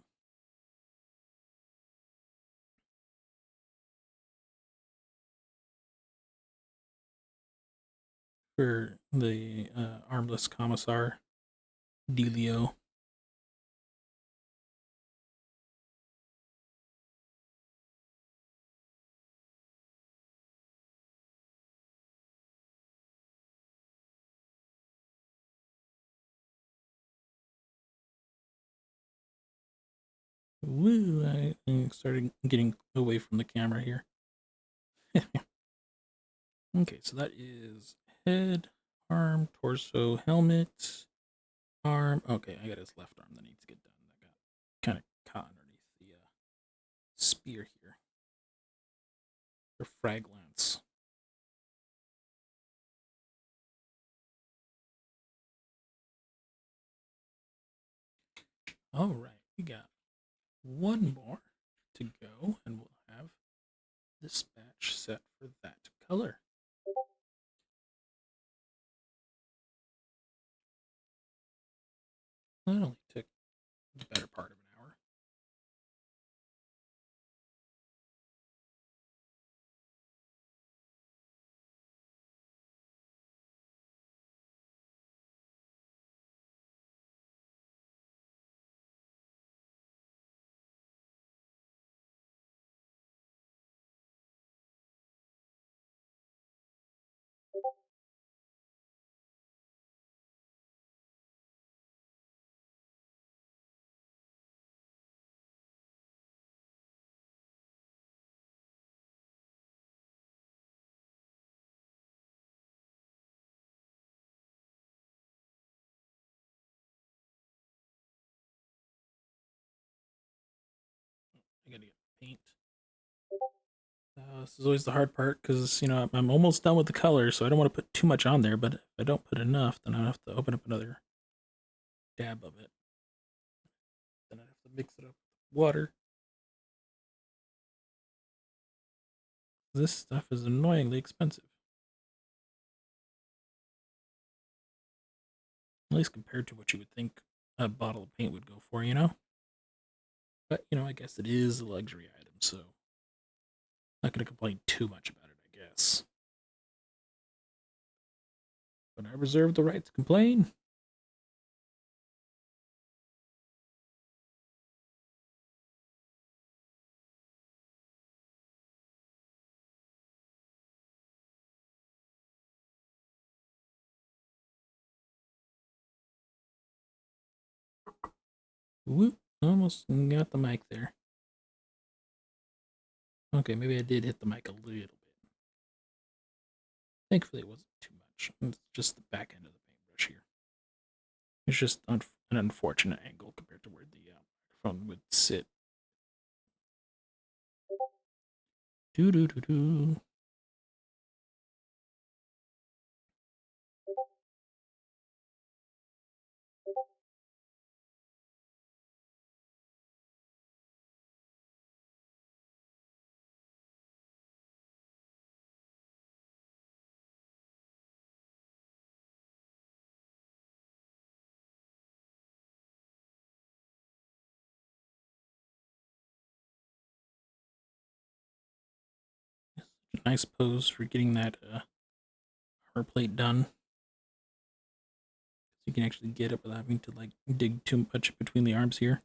For the armless commissar Delio. Woo! I started getting away from the camera here. Okay, so that is head, arm, torso, helmet, arm. Okay, I got his left arm that needs to get done. That got kind caught underneath the spear here. Or frag lance. All right, we got one more to go, and we'll have this batch set for that color. That only took the better part of an hour. I gotta get paint. This is always the hard part because, you know, I'm almost done with the color, so I don't want to put too much on there, but if I don't put enough, then I have to open up another dab of it. Then I have to mix it up with water. This stuff is annoyingly expensive. At least compared to what you would think a bottle of paint would go for, you know? But, you know, I guess it is a luxury item, so I'm not going to complain too much about it, I guess. But I reserve the right to complain. Whoop, almost got the mic there. Okay, maybe I did hit the mic a little bit. Thankfully, it wasn't too much. It's just the back end of the paintbrush here. It's just an unfortunate angle compared to where the microphone would sit. Do do do do. Nice pose for getting that armor plate done. So you can actually get it without having to like dig too much between the arms here.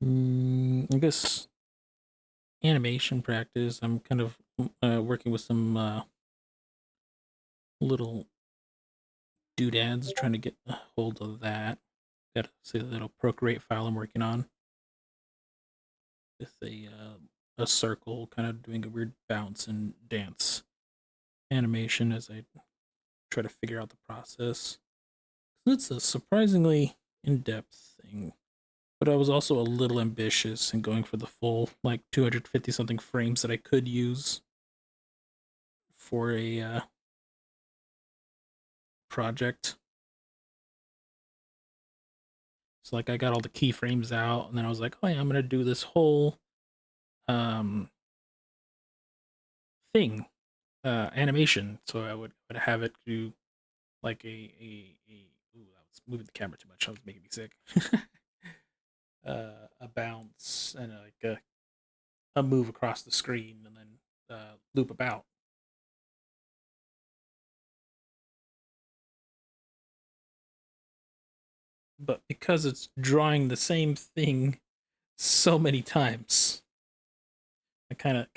I guess animation practice. I'm kind of working with some little doodads, trying to get a hold of that. Got a little Procreate file I'm working on with a circle, kind of doing a weird bounce and dance animation as I try to figure out the process. It's a surprisingly in-depth thing, but I was also a little ambitious in going for the full like 250 something frames that I could use for a project. So like I got all the keyframes out, and then I was like, oh yeah, I'm gonna do this whole thing animation. So I would have it do like a ooh, that was moving the camera too much. That was making me sick. A bounce and like a move across the screen and then loop about. But because it's drawing the same thing so many times, I kind of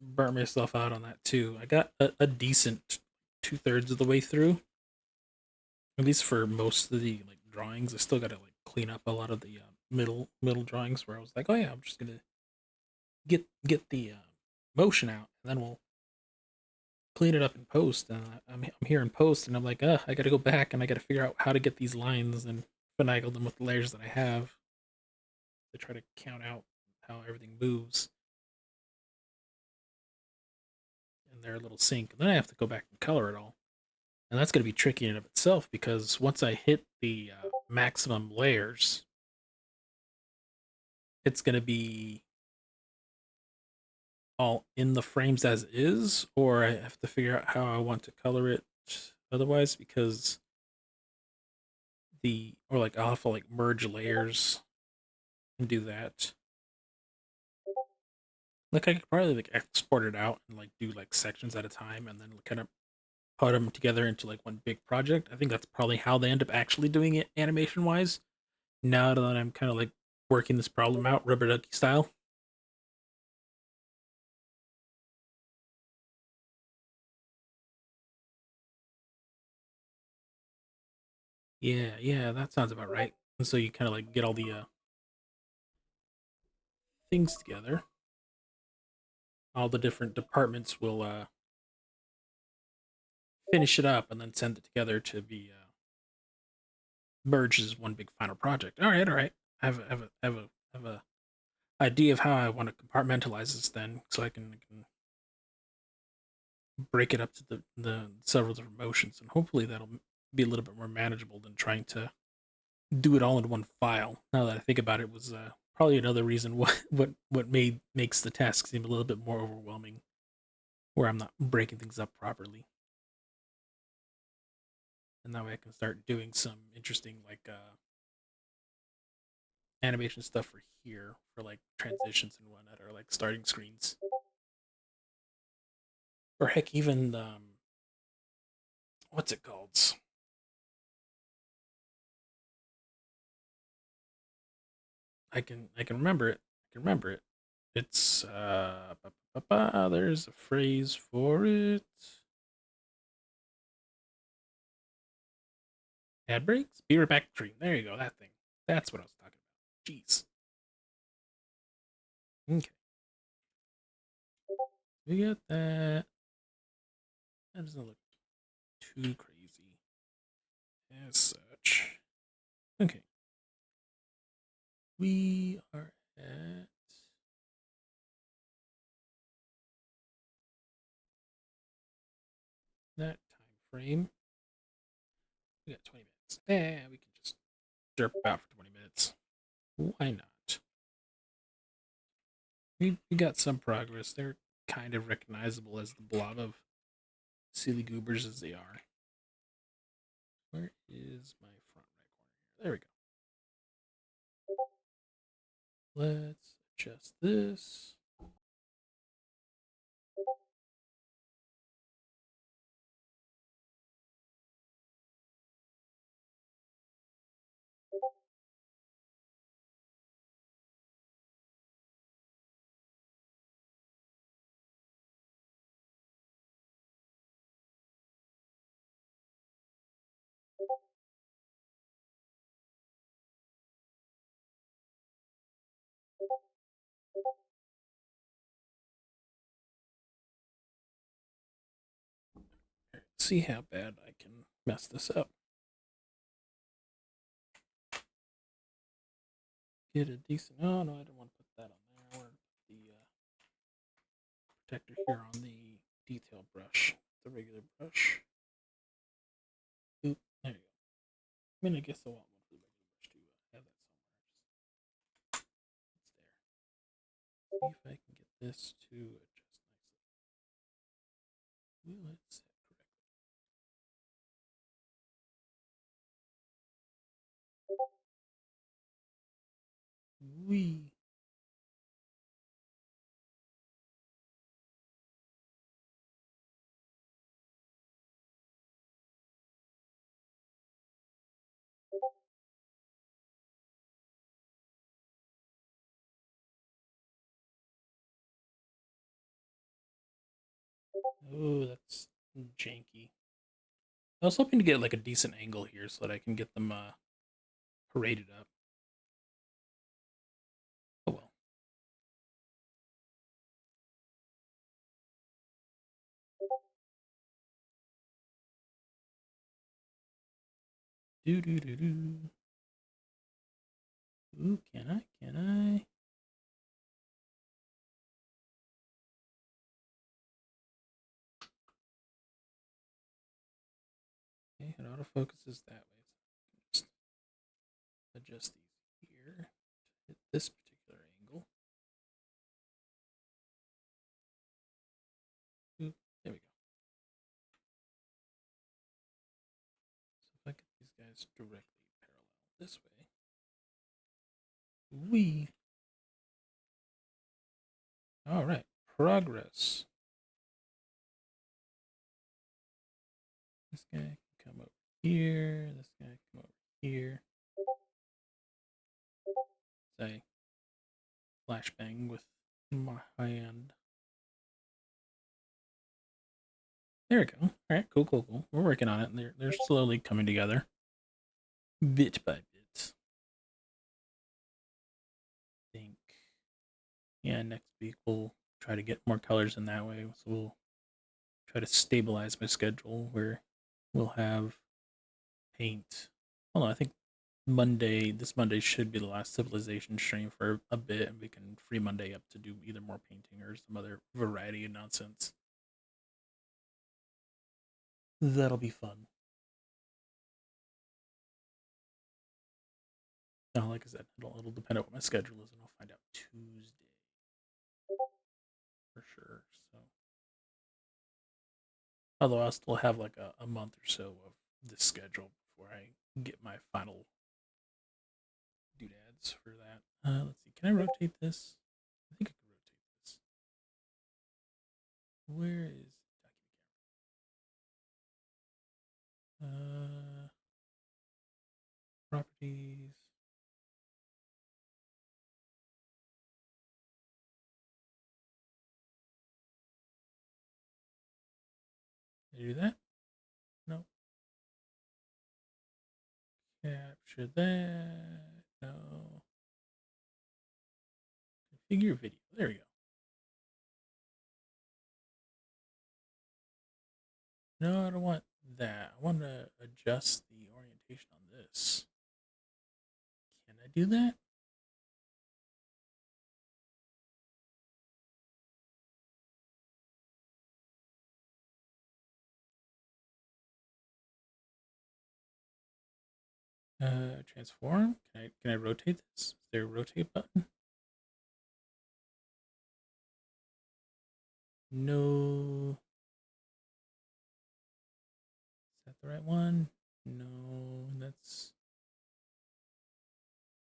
burnt myself out on that too. I got a decent 2/3 of the way through, at least for most of the like drawings. I still got to like clean up a lot of the middle drawings where I was like, oh yeah, I'm just gonna get the motion out, and then we'll clean it up in post. And I'm here in post, and I'm like, I got to go back and I got to figure out how to get these lines and finagle them with the layers that I have to try to count out how everything moves in their little sync. And then I have to go back and color it all. And that's going to be tricky in and of itself because once I hit the maximum layers, it's going to be all in the frames as is, or I have to figure out how I want to color it otherwise because or like I'll have to like merge layers and do that. Like I could probably like export it out and like do like sections at a time and then kind of put them together into like one big project. I think that's probably how they end up actually doing it animation wise. Now that I'm kind of like working this problem out rubber ducky style. Yeah, that sounds about right. And so you kind of like get all the things together. All the different departments will finish it up and then send it together to be merged as one big final project. All right. I have a idea of how I want to compartmentalize this then, so I can break it up to the several different motions, and hopefully that'll be a little bit more manageable than trying to do it all in one file. Now that I think about it, it was probably another reason what makes the task seem a little bit more overwhelming, where I'm not breaking things up properly, and that way I can start doing some interesting like animation stuff for here for like transitions and whatnot, or like starting screens, or heck, even what's it called? I can remember it. I can remember it. It's there's a phrase for it. Ad breaks? Be right back dream. There you go, that thing. That's what I was talking about. Jeez. Okay. We got that. That doesn't look too crazy as such. Okay. We are at that time frame. We got 20 minutes. We can just derp about for 20 minutes. Why not? We got some progress. They're kind of recognizable as the blob of silly goobers as they are. Where is my front right corner here? There we go. Let's adjust this. See how bad I can mess this up. Get a decent. Oh no, I didn't want to put that on there. I wanted to put the protector here on the detail brush, the regular brush. Oop, there you go. I mean, I guess I want one for the regular brush too. I have that somewhere. It's there. See if I can get this to adjust nicely. Will it set correctly? Wee. Oh, that's janky. I was hoping to get like a decent angle here so that I can get them paraded up. Oh well. Do do do do. Ooh, can I? Can I? Okay, it autofocuses that way. So just adjust these here to hit this particular angle. Ooh, there we go. So if I get these guys directly parallel this way. We. All right. Progress. This guy can come over here. This guy can come over here. Say flashbang with my hand. There we go. All right, cool, cool, cool. We're working on it, and they're slowly coming together, bit by bit. I think, yeah, next week we'll try to get more colors in that way. So we'll try to stabilize my schedule where we'll have paint. Hold on, I think this Monday should be the last civilization stream for a bit, and we can free Monday up to do either more painting or some other variety of nonsense. That'll be fun. Now, like I said, it'll depend on what my schedule is, and I'll find out Tuesday for sure. So, although I'll still have like a month or so of this schedule before I get my final doodads for that. Let's see. Can I rotate this? I think I can rotate this. Where is properties? Did I do that? No. Capture that. No. Configure video. There we go. No, I don't want that. I want to adjust the orientation on this. Can I do that? Transform. Can I rotate this? Is there a rotate button? No. Is that the right one? No, that's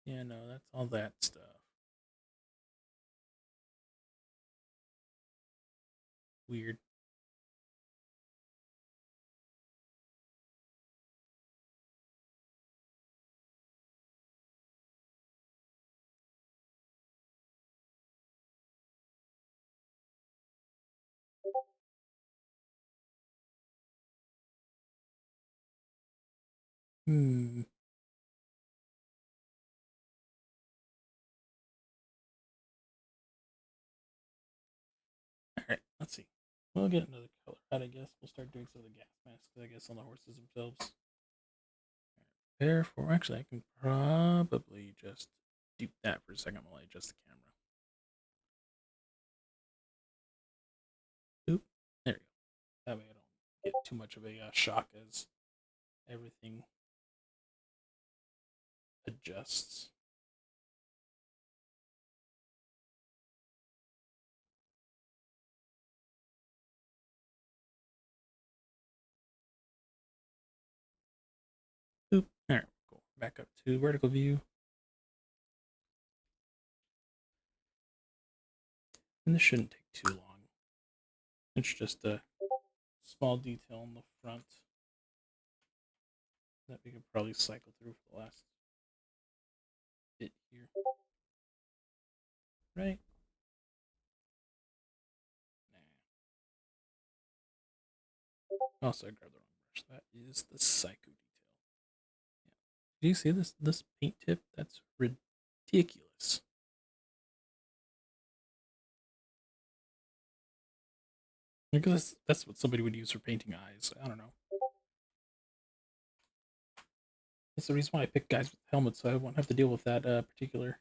yeah, no, that's all that stuff. Weird. Hmm. All right, let's see. We'll get another color out, I guess. We'll start doing some of the gas masks, I guess, on the horses themselves. Therefore, actually, I can probably just do that for a second while I adjust the camera. Oop, there we go. That way I don't get too much of a shock as everything adjusts. Back up to vertical view. And this shouldn't take too long. It's just a small detail in the front that we could probably cycle through for the last bit here. Right? Nah. Also, I grabbed the wrong brush. That is the psycho detail. Yeah. Do you see this paint tip? That's ridiculous. Because that's what somebody would use for painting eyes. I don't know. That's the reason why I pick guys with helmets, so I won't have to deal with that particular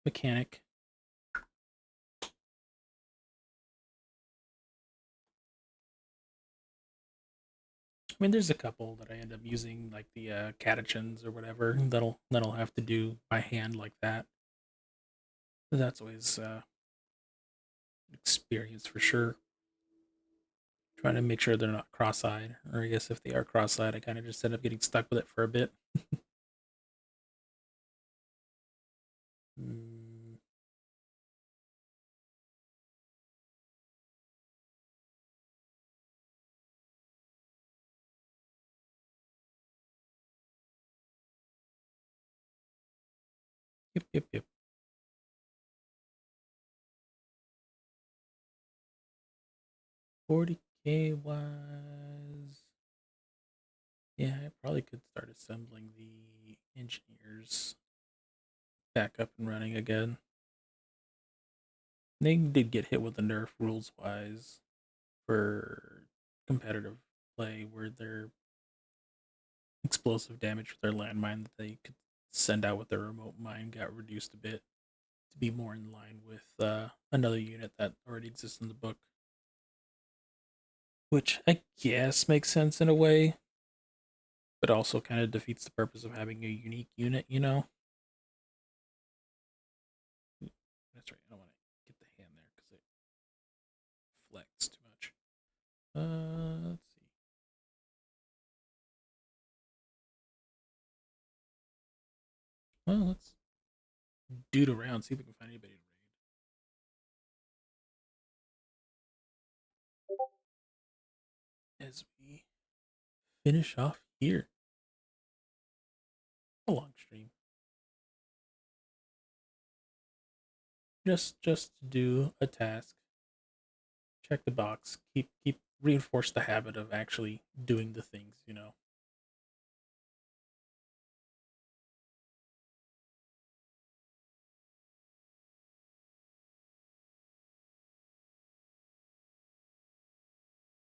mechanic. I mean, there's a couple that I end up using, like the catechins or whatever. That'll have to do by hand like that. But that's always an experience for sure. Trying to make sure they're not cross-eyed, or I guess if they are cross-eyed, I kind of just end up getting stuck with it for a bit. Mm. Yep, yep, yep. 40K wise. Yeah, I probably could start assembling the engineers back up and running again. They did get hit with a nerf rules wise for competitive play where their explosive damage with their landmine that they could send out with their remote mine got reduced a bit to be more in line with another unit that already exists in the book. Which I guess makes sense in a way, but also kind of defeats the purpose of having a unique unit, you know? That's right, I don't want to get the hand there because it flex too much. Let's see. Well, let's dude around, see if we can find anybody to raid. As we finish off here. A long stream. Just to do a task. Check the box. Keep reinforce the habit of actually doing the things, you know.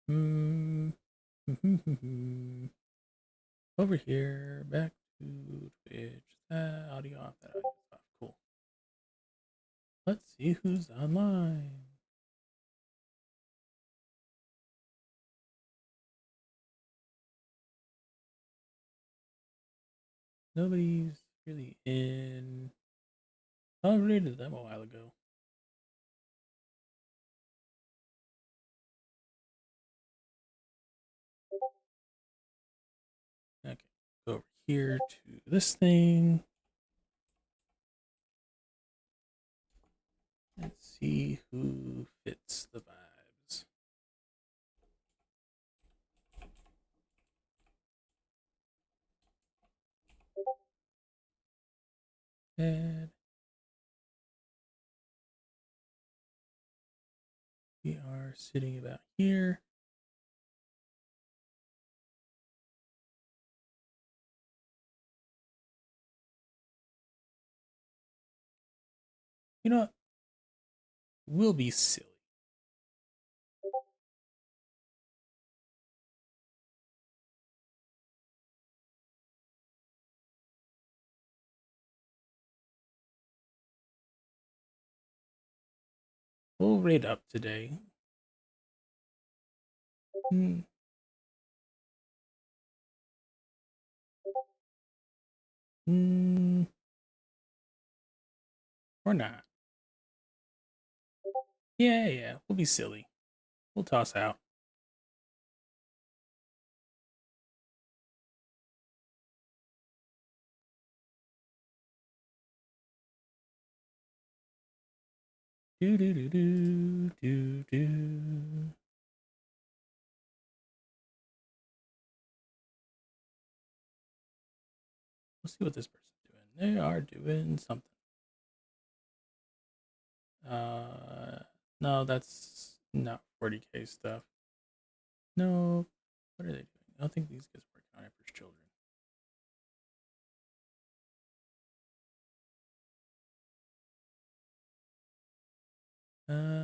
Hmm. Over here, back to Twitch. Audio off, that audio off. Cool. Let's see who's online. Nobody's really in. I rated them a while ago. Okay, go over here to this thing. Let's see who fits the vibes. And we are sitting about here. You know what? We'll be silly. We'll raid up today. Hmm. Hmm. Or not. Yeah, yeah. We'll be silly. We'll toss out. Do do do do do do. Let's see what this person's doing. They are doing something. No, that's not 40K stuff. No, what are they doing? I don't think these guys are working on Emperor's Children.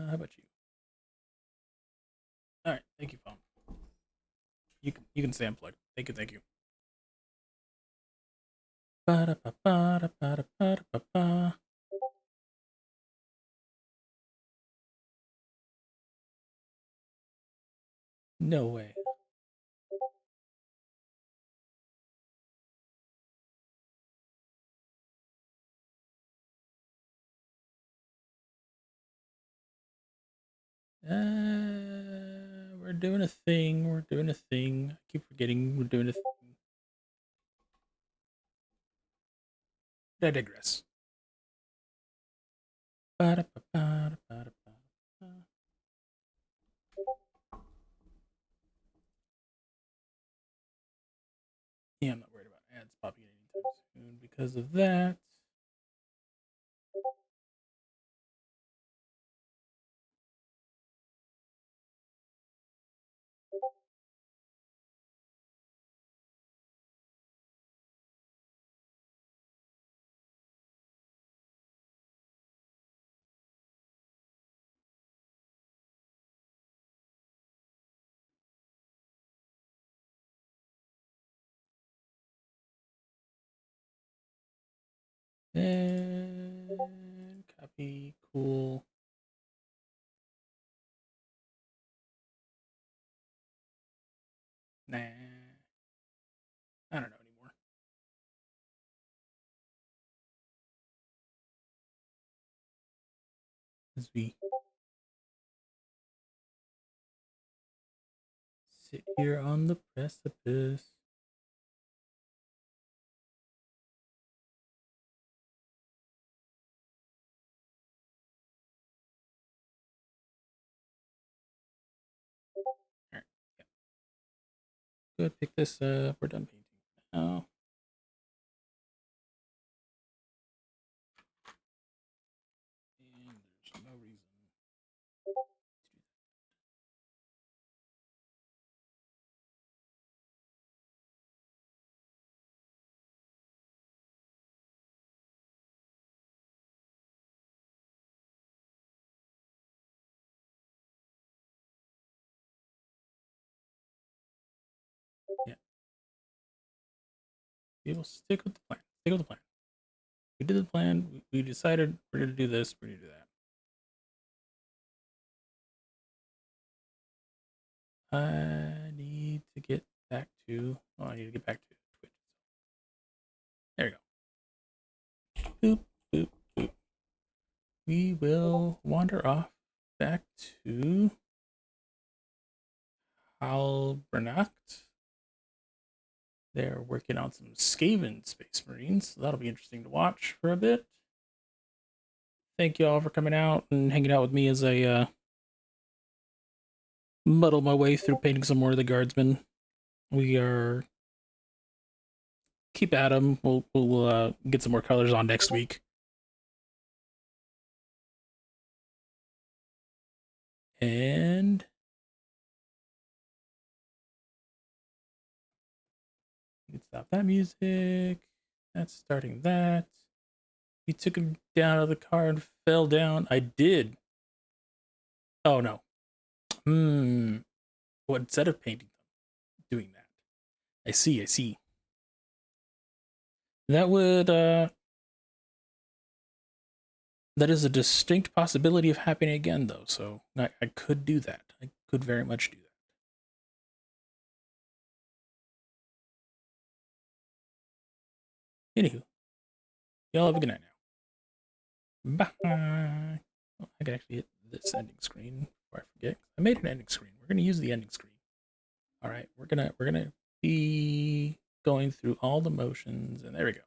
How about you? All right, thank you, phone. You can stay unplugged. Thank you, thank you. Ba-da-ba-ba-da-ba-da-ba-da-ba-ba. No way. We're doing a thing. We're doing a thing. I keep forgetting we're doing a thing. I digress. Ba-da-ba-ba-da-ba-da-ba. Yeah, I'm not worried about ads popping in anytime soon because of that. And copy, cool. Nah, I don't know anymore. As we sit here on the precipice. All right, yeah. Go ahead, pick this up. We're done painting now. And there's no reason to do that. Yeah, we will stick with the plan. Stick with the plan. We did the plan. We decided we're going to do this. We're going to do that. I need to get back to. Oh, I need to get back to Twitch. There we go. Boop, boop, boop. We will wander off back to Halbernacht. They're working on some Skaven Space Marines, so that'll be interesting to watch for a bit. Thank you all for coming out and hanging out with me as I muddle my way through painting some more of the guardsmen. We are keep at them. We'll get some more colors on next week. And you can stop that music. That's starting that. You took him down out of the car and fell down. I did. Oh no. Well, instead of painting them, doing that. I see, I see. That would that is a distinct possibility of happening again though, so I could do that. I could very much do that. Anywho, y'all have a good night now. Bye. Oh, I can actually hit this ending screen before I forget. I made an ending screen. We're gonna use the ending screen. All right, we're gonna be going through all the motions, and there we go.